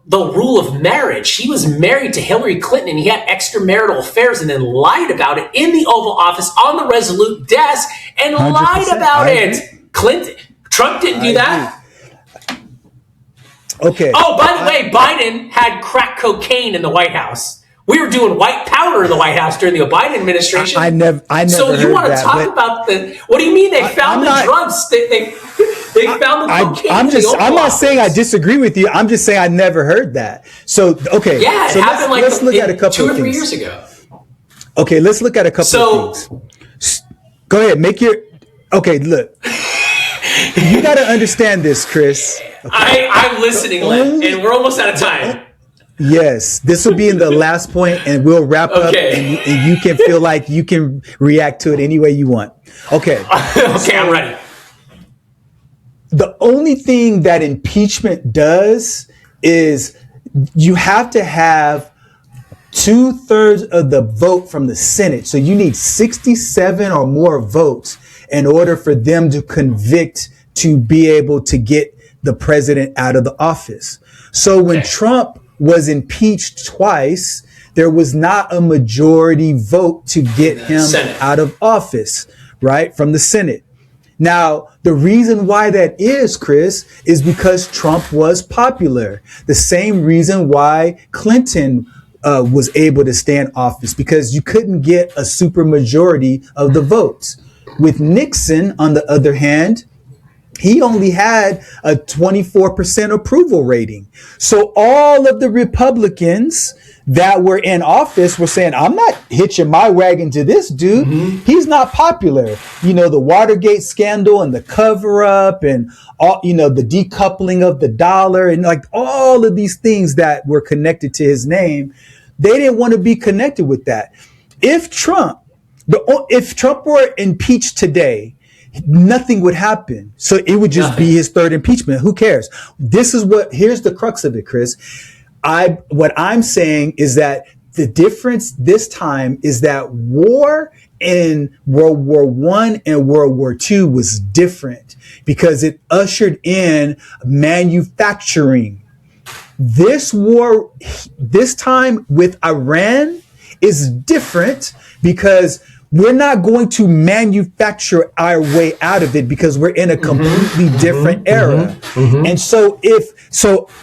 the rule of marriage. He was married to Hillary Clinton and he had extramarital affairs and then lied about it in the Oval Office on the Resolute desk and lied about it. Trump didn't do that. Okay. Oh, by the way, Biden had crack cocaine in the White House. We were doing white powder in the White House during the Biden administration. I never. So you want to talk about the? What do you mean they found the drugs? They found the cocaine. I'm not saying I disagree with you. I'm just saying I never heard that. So okay. Yeah, so it happened let's look at a couple 2 or 3 of things. years ago. Okay, let's look at a couple of things. Go ahead, make your. Okay, look. You got to understand this, Chris. Okay. I'm listening, Len, and we're almost out of time. Yes, this will be in the last point, and we'll wrap up, and you can feel like you can react to it any way you want. Okay. Okay, I'm ready. The only thing that impeachment does is you have to have 2/3 of the vote from the Senate. So you need 67 or more votes in order for them to convict to be able to get the president out of the office. So when Trump was impeached twice, there was not a majority vote to get him out of office, right? From the Senate. Now, the reason why that is, Chris, is because Trump was popular. The same reason why Clinton was able to stay in office, because you couldn't get a supermajority of the votes. With Nixon, on the other hand, he only had a 24% approval rating. So all of the Republicans that were in office were saying, I'm not hitching my wagon to this dude. Mm-hmm. He's not popular. You know, the Watergate scandal and the cover up and all, you know, the decoupling of the dollar and like all of these things that were connected to his name. They didn't want to be connected with that. If Trump were impeached today, nothing would happen. So it would just be his third impeachment. Who cares? Here's the crux of it, Chris. What I'm saying is that the difference this time is that war in World War I and World War II was different because it ushered in manufacturing. This war, this time with Iran is different because we're not going to manufacture our way out of it because we're in a completely different era. And so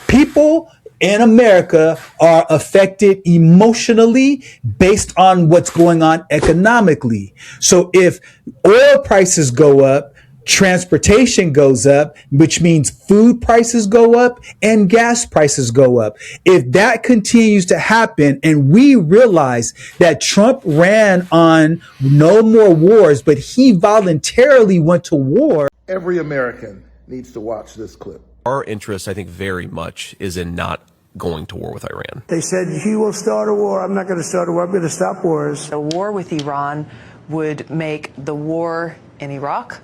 people in America are affected emotionally based on what's going on economically. So if oil prices go up, transportation goes up, which means food prices go up and gas prices go up. If that continues to happen and we realize that Trump ran on no more wars, but he voluntarily went to war. Every American needs to watch this clip. Our interest, I think, very much is in not going to war with Iran. They said, he will start a war. I'm not going to start a war. I'm going to stop wars. A war with Iran would make the war in Iraq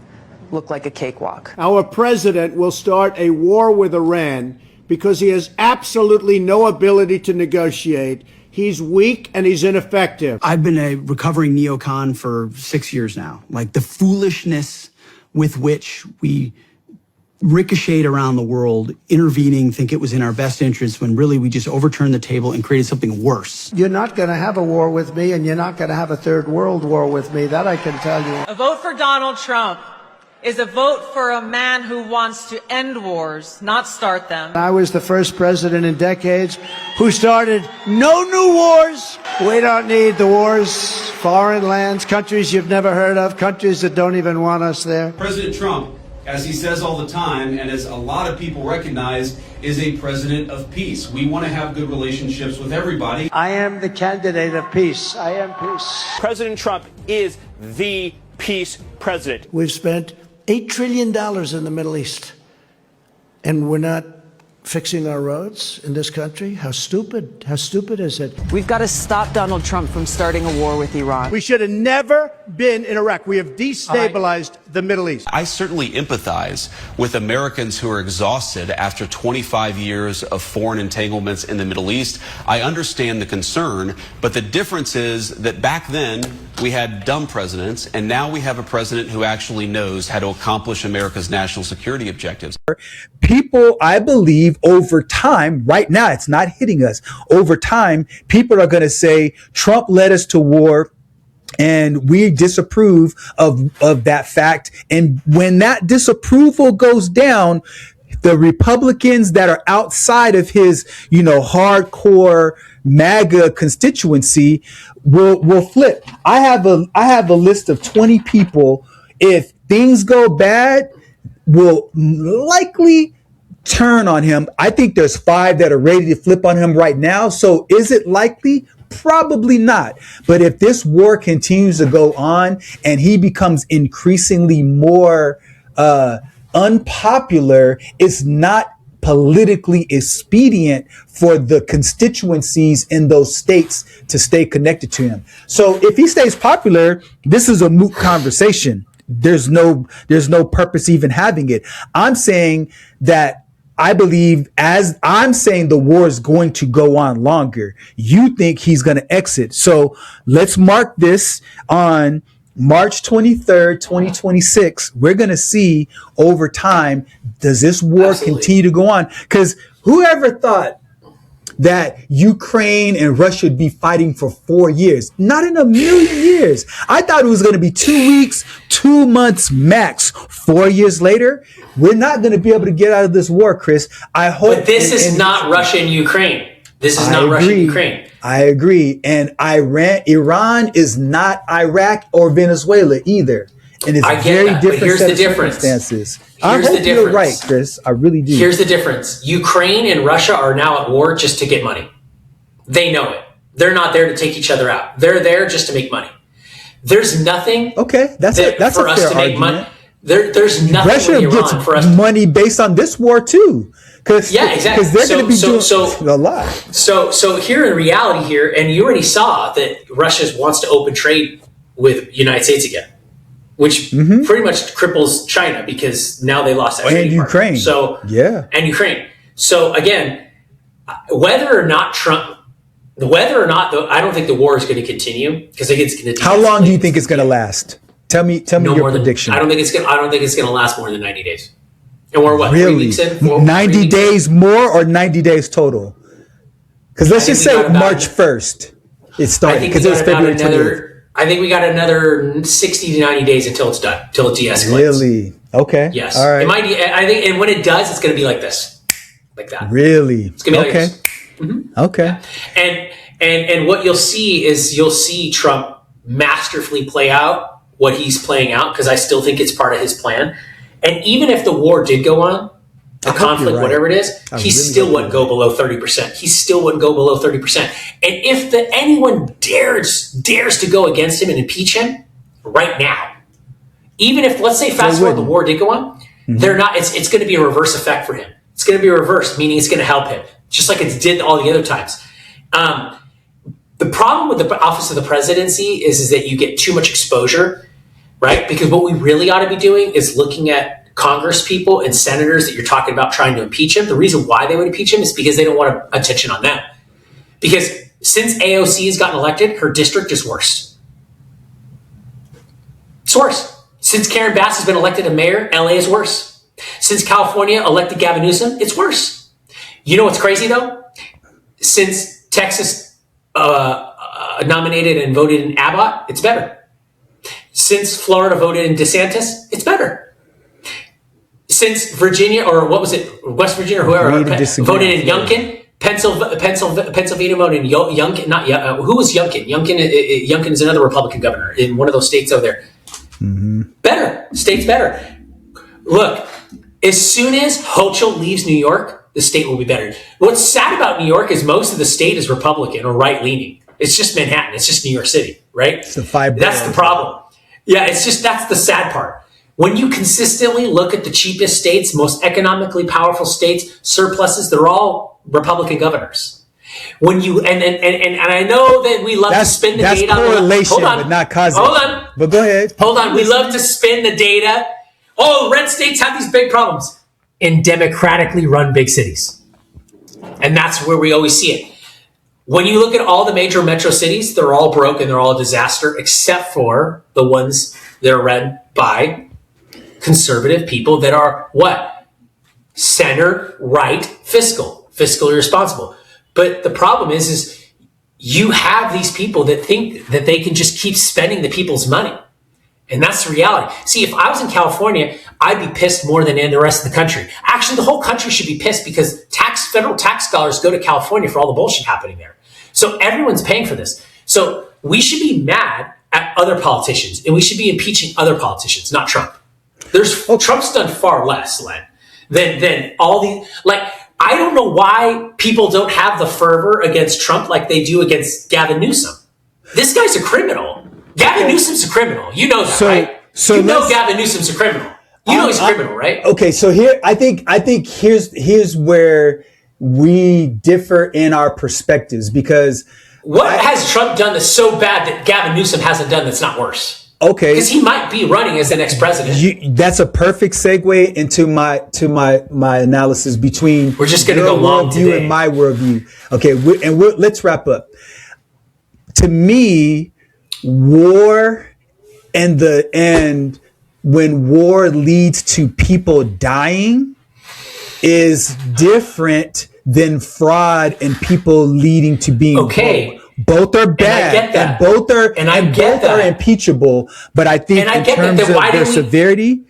look like a cakewalk. Our president will start a war with Iran because he has absolutely no ability to negotiate. He's weak and he's ineffective. I've been a recovering neocon for 6 years now. Like the foolishness with which we ricocheted around the world, intervening, think it was in our best interest, when really we just overturned the table and created something worse. You're not going to have a war with me, and you're not going to have a third world war with me. That I can tell you. A vote for Donald Trump is a vote for a man who wants to end wars, not start them. I was the first president in decades who started no new wars. We don't need the wars. Foreign lands, countries you've never heard of, countries that don't even want us there. President Trump, as he says all the time, and as a lot of people recognize, is a president of peace. We want to have good relationships with everybody. I am the candidate of peace. I am peace. President Trump is the peace president. We've spent $8 trillion in the Middle East, and we're not fixing our roads in this country. How stupid is it? We've got to stop Donald Trump from starting a war with Iran. We should have never been in Iraq. We have destabilized the Middle East. I certainly empathize with Americans who are exhausted after 25 years of foreign entanglements in the Middle East. I understand the concern, but the difference is that back then we had dumb presidents, and now we have a president who actually knows how to accomplish America's national security objectives. People, I believe, over time, right now, it's not hitting us. Over time, people are going to say Trump led us to war, and we disapprove of that fact. And when that disapproval goes down, the Republicans that are outside of his, hardcore MAGA constituency will flip. I have a list of 20 people. If things go bad, will likely turn on him. I think there's 5 that are ready to flip on him right now. So is it likely? Probably not. But if this war continues to go on and he becomes increasingly more unpopular, it's not politically expedient for the constituencies in those states to stay connected to him. So if he stays popular, this is a moot conversation. There's no purpose even having it. I'm saying that I believe, as I'm saying, the war is going to go on longer. You think he's going to exit. So let's mark this on March 23rd, 2026. We're going to see over time, does this war continue to go on? Because whoever thought that Ukraine and Russia would be fighting for 4 years? Not in a million years. I thought it was going to be 2 weeks, 2 months max. 4 years later, we're not going to be able to get out of this war, Chris. I hope. But this is not Russia and Ukraine. This is not Russia and Ukraine. I agree. And Iran is not Iraq or Venezuela either. And it's very different set of circumstances. I hope you're right, Chris. I really do. Here's the difference. Ukraine and Russia are now at war just to get money. They know it. They're not there to take each other out. They're there just to make money. There's nothing. Okay, that's a fair argument. There's nothing Russia with Iran gets for us money based on this war too. Yeah, exactly. Because they're going to be doing a lot. So here in reality here, and you already saw that Russia wants to open trade with the United States again, which pretty much cripples China because now they lost that trade and Ukraine. So and Ukraine. So again, whether or not, I don't think the war is going to continue because I think it's going to. How long do you think it's going to last? Tell me your prediction. I don't think it's going to last more than 90 days. And we're what? Really? 3 weeks in? 90 days more or 90 days total? Because let's just say March 1st it started because it was February 28th. I think we got another 60 to 90 days until it's done, until it de-escalates. Really? Okay. Yes. All right. It might. I think, and when it does, it's going to be like this, like that. Really? It's going to be like this. Okay. Yeah. And what you'll see Trump masterfully play out what he's playing out because I still think it's part of his plan. And even if the war did go on, the conflict, right. whatever it is, he still wouldn't go below 30%. He still wouldn't go below 30%. And if anyone dares to go against him and impeach him right now, even if, let's say, fast forward, the war did go on, they're not. It's going to be a reverse effect for him. It's going to be reversed, meaning it's going to help him, just like it did all the other times. The problem with the office of the presidency is that you get too much exposure, right? Because what we really ought to be doing is looking at Congress people and senators that you're talking about trying to impeach him. The reason why they would impeach him is because they don't want attention on them. Because since AOC has gotten elected, her district is worse. It's worse. Since Karen Bass has been elected a mayor, LA is worse. Since California elected Gavin Newsom, it's worse. You know what's crazy though? Since Texas nominated and voted in Abbott, it's better. Since Florida voted in DeSantis, it's better. Since Virginia, or what was it, West Virginia, or whoever, voted in Youngkin, Pennsylvania voted in Youngkin, who was Youngkin? Youngkin is another Republican governor in one of those states over there. Better. State's better. Look, as soon as Hochul leaves New York, the state will be better. What's sad about New York is most of the state is Republican or right-leaning. It's just Manhattan. It's just New York City, right? It's the five. That's the problem. Yeah, that's the sad part. When you consistently look at the cheapest states, most economically powerful states, surpluses, they're all Republican governors. When you and I know that we love to spin the data. That's correlation, but not causation. Hold on. But go ahead. Hold on. We love to spin the data. Oh, red states have these big problems in democratically run big cities. And that's where we always see it. When you look at all the major metro cities, they're all broke and they're all a disaster, except for the ones that are run by conservative people that are what? Center, right, fiscally responsible. But the problem is you have these people that think that they can just keep spending the people's money. And that's the reality. See, if I was in California, I'd be pissed more than in the rest of the country. Actually, the whole country should be pissed because federal tax dollars go to California for all the bullshit happening there. So everyone's paying for this. So we should be mad at other politicians and we should be impeaching other politicians, not Trump. Trump's done far less, Len, than all these. Like, I don't know why people don't have the fervor against Trump like they do against Gavin Newsom. This guy's a criminal. Gavin Newsom's a criminal. You know that, right? You know Gavin Newsom's a criminal. You know he's a criminal, right? Okay, so here I think here's where we differ in our perspectives because what has Trump done that's so bad that Gavin Newsom hasn't done that's not worse? Okay, because he might be running as the next president. That's a perfect segue into my analysis between we're just going to go long today and my worldview. Okay, let's wrap up. To me, war and the end, when war leads to people dying, is different than fraud and people leading to being okay. broke. Both are bad, and both are impeachable. But I think in terms of their severity,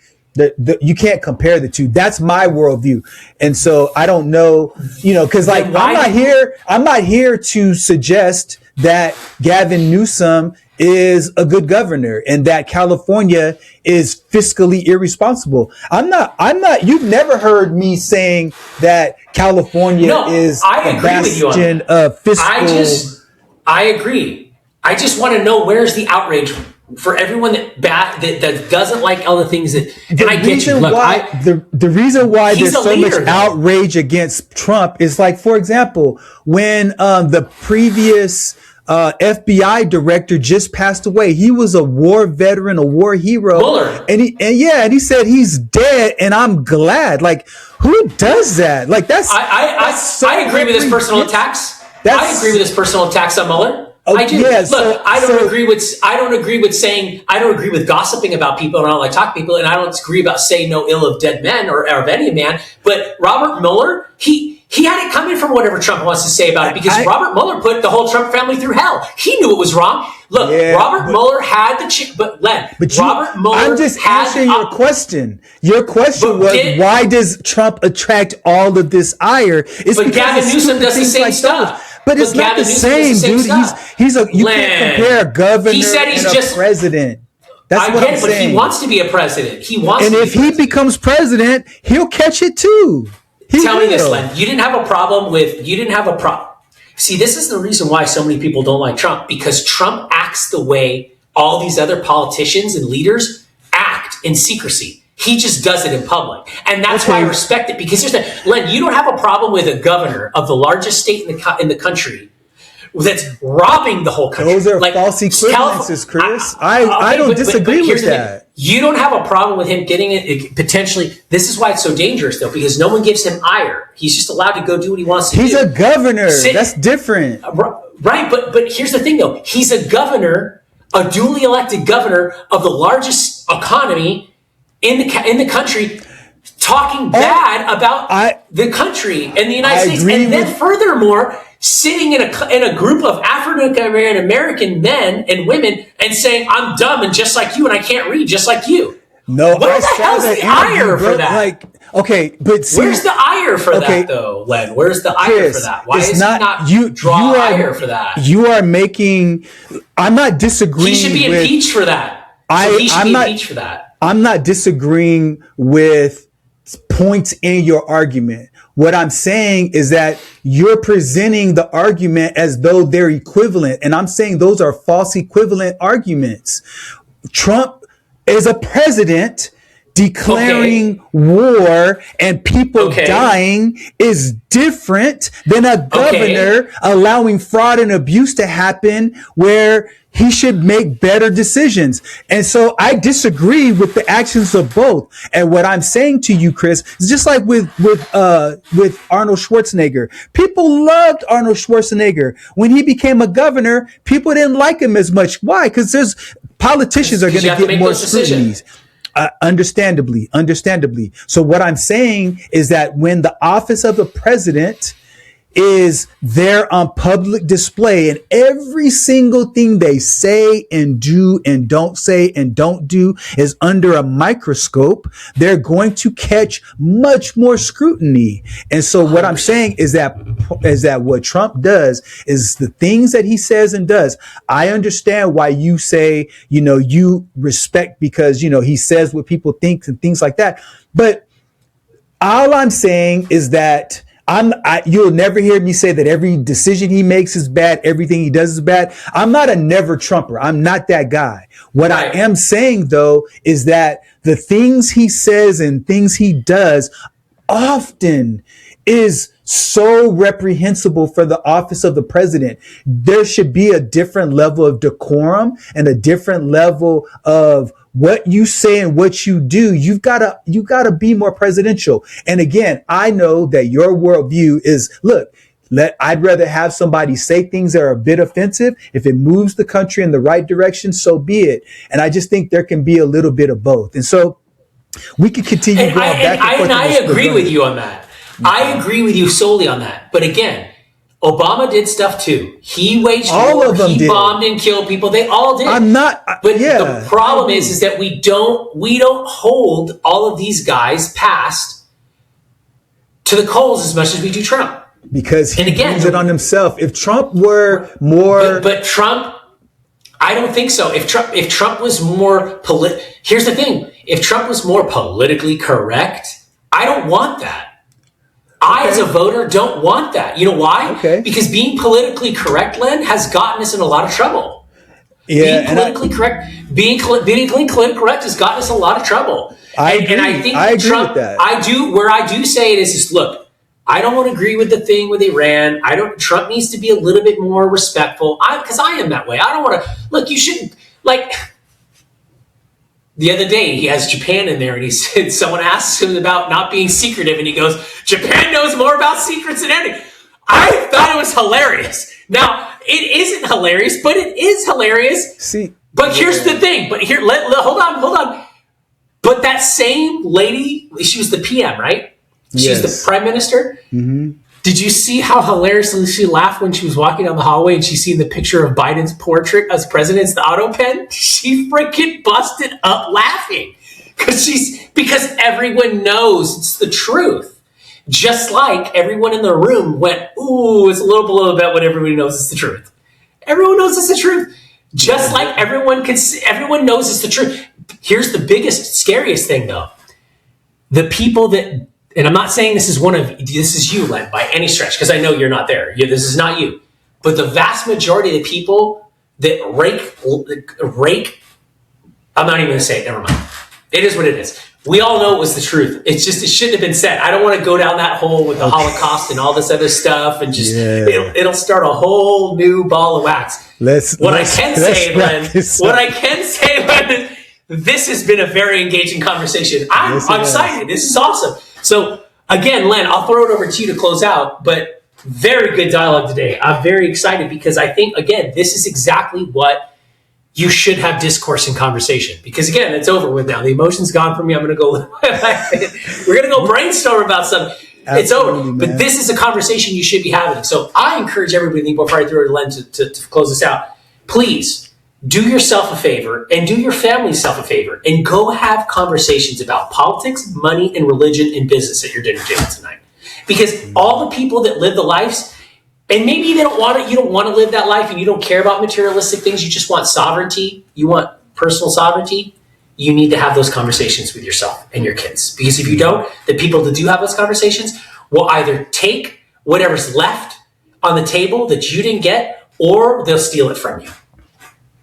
you can't compare the two. That's my worldview, and so I don't know, because like I'm not here to suggest that Gavin Newsom is a good governor and that California is fiscally irresponsible. I'm not, you've never heard me saying that California is a bastion of fiscal. I agree. I just want to know where's the outrage for everyone that doesn't like all the things that. And I get you. Look, the reason why there's so much outrage against Trump is like, for example, when the previous FBI director just passed away. He was a war veteran, a war hero. Mueller. And he said he's dead, and I'm glad. Like, who does that? Like, I agree with his personal attacks. I agree with his personal attacks on Mueller. I do. Yeah, I don't agree with gossiping about people, and I don't like talking to people, and I don't agree about saying no ill of dead men or of any man. But Robert Mueller, he had it coming from whatever Trump wants to say about it, because Robert Mueller put the whole Trump family through hell. He knew it was wrong. Look, Robert Mueller had Robert Mueller. I'm just answering your question. Your question was, why does Trump attract all of this ire? But Gavin Newsom does the same stuff. But it's not the same, dude. You can't compare a governor and a president. That's what I'm but saying. he wants to be a president. He wants. And to if be he becomes president, he'll catch it too. Tell me this, Len. You didn't have a problem. See, this is the reason why so many people don't like Trump, because Trump acts the way all these other politicians and leaders act in secrecy. He just does it in public. And that's why I respect it, because Len, you don't have a problem with a governor of the largest state in the country that's robbing the whole country. Those are false equivalences, Chris. I don't disagree with that. You don't have a problem with him getting it potentially. This is why it's so dangerous, though, because no one gives him ire. He's just allowed to go do what he wants to do. He's a governor. That's different. Right, but here's the thing, though. He's a governor, a duly elected governor of the largest economy in the country, talking bad about the country and the United States. And then furthermore, sitting in a group of African-American men and women and saying, I'm dumb and just like you, and I can't read just like you. No, where the hell's the ire for that? But see, where's the ire for that, though, Len? Where's the ire for that? Why is he not draw ire for that? You are making. I'm not disagreeing. He should be impeached for that. He should be impeached for that. I'm not disagreeing with points in your argument. What I'm saying is that you're presenting the argument as though they're equivalent. And I'm saying those are false equivalent arguments. Trump is a president. Declaring war and people dying is different than a governor allowing fraud and abuse to happen, where he should make better decisions. And so I disagree with the actions of both. And what I'm saying to you, Chris, is just like with Arnold Schwarzenegger. People loved Arnold Schwarzenegger. When he became a governor, people didn't like him as much. Why? Because politicians are going to get more scrutiny. Understandably. So what I'm saying is that when the office of the president is there on public display, and every single thing they say and do and don't say and don't do is under a microscope, they're going to catch much more scrutiny. And so what I'm saying is that what Trump does is the things that he says and does. I understand why you say, you respect because, he says what people think and things like that. But all I'm saying is that you'll never hear me say that every decision he makes is bad. Everything he does is bad. I'm not a never Trumper. I'm not that guy. What I am saying, though, is that the things he says and things he does often is so reprehensible for the office of the president. There should be a different level of decorum and a different level of what you say and what you do. You gotta be more presidential. And again, I know that your worldview is, look, I'd rather have somebody say things that are a bit offensive. If it moves the country in the right direction, so be it. And I just think there can be a little bit of both. And so we could continue going back and forth. And I agree with you on that. I agree with you solely on that. But again, Obama did stuff too. He waged war. He bombed and killed people. They all did. But the problem is that we don't hold all of these guys past to the coals as much as we do Trump. Because he brings it on himself. If Trump were more, but Trump, I don't think so. If Trump was more here's the thing: if Trump was more politically correct, I don't want that. I, as a voter, don't want that. You know why? Because being politically correct, Len, has gotten us in a lot of trouble. Yeah, being politically correct has gotten us in a lot of trouble. And I think I agree with that. Where I do say it is look, I don't want to agree with the thing with Iran. Trump needs to be a little bit more respectful. Because I am that way. I don't want to look. You shouldn't The other day, he has Japan in there, and he said, someone asked him about not being secretive, and he goes, Japan knows more about secrets than anything. I thought it was hilarious. Now, it isn't hilarious, but it is hilarious. But here's the thing. But here, hold on. But that same lady, she was the PM, right? She was the prime minister. Mm-hmm. Did you see how hilariously she laughed when she was walking down the hallway and she seen the picture of Biden's portrait as president, the auto pen? She freaking busted up laughing because everyone knows it's the truth. Just like everyone in the room went, ooh, it's a little below bet when everybody knows it's the truth. Everyone knows it's the truth. Just like everyone knows it's the truth. Here's the biggest, scariest thing though. The people that, and I'm not saying this is you, Len, by any stretch, because I know you're not there. This is not you. But the vast majority of the people that rake, I'm not even going to say it, never mind. It is what it is. We all know it was the truth. It shouldn't have been said. I don't want to go down that hole with the Holocaust and all this other stuff and just, it'll start a whole new ball of wax. What I can say, Len, this has been a very engaging conversation. I'm excited. This is awesome. So again, Len, I'll throw it over to you to close out, but very good dialogue today. I'm very excited because I think, again, this is exactly what you should have discourse and conversation, because again, it's over with now. The emotion's gone from me. I'm going to go, we're going to go brainstorm about something. It's over. Man. But this is a conversation you should be having. So I encourage everybody, before I throw it to Len to close this out, please do yourself a favor and do your family self a favor and go have conversations about politics, money, and religion and business at your dinner table tonight. Because all the people that live the lives, and maybe you don't want to live that life and you don't care about materialistic things, you just want sovereignty, you want personal sovereignty, you need to have those conversations with yourself and your kids. Because if you don't, the people that do have those conversations will either take whatever's left on the table that you didn't get, or they'll steal it from you.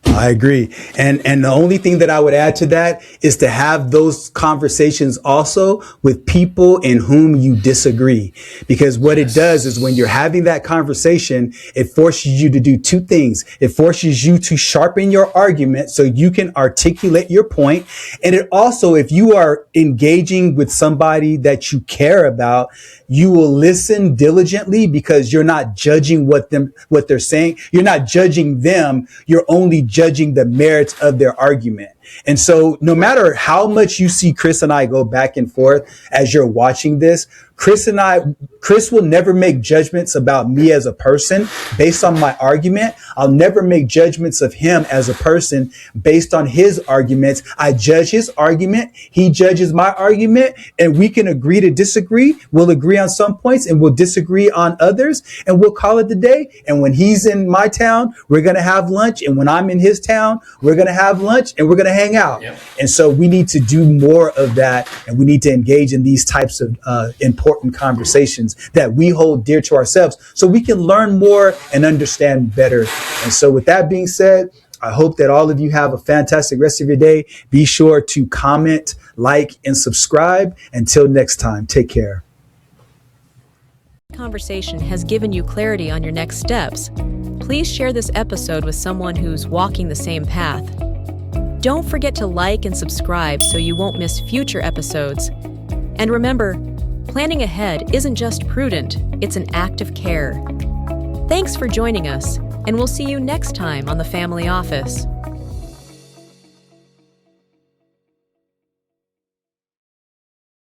I agree. And the only thing that I would add to that is to have those conversations also with people in whom you disagree. Because what it does is when you're having that conversation, it forces you to do two things. It forces you to sharpen your argument so you can articulate your point. And it also, if you are engaging with somebody that you care about, you will listen diligently because you're not judging what they're saying. You're not judging them. You're only judging the merits of their argument. And so no matter how much you see Chris and I go back and forth as you're watching this, Chris will never make judgments about me as a person based on my argument. I'll never make judgments of him as a person based on his arguments. I judge his argument. He judges my argument, and we can agree to disagree. We'll agree on some points and we'll disagree on others, and we'll call it the day. And when he's in my town, we're going to have lunch. And when I'm in his town, we're going to have lunch and we're going to hang out. Yep. And so we need to do more of that. And we need to engage in these types of important conversations that we hold dear to ourselves so we can learn more and understand better. And so with that being said, I hope that all of you have a fantastic rest of your day. Be sure to comment, like, and subscribe. Until next time, take care. Conversation has given you clarity on your next steps. Please share this episode with someone who's walking the same path. Don't forget to like and subscribe so you won't miss future episodes. And remember, planning ahead isn't just prudent, it's an act of care. Thanks for joining us, and we'll see you next time on The Family Office.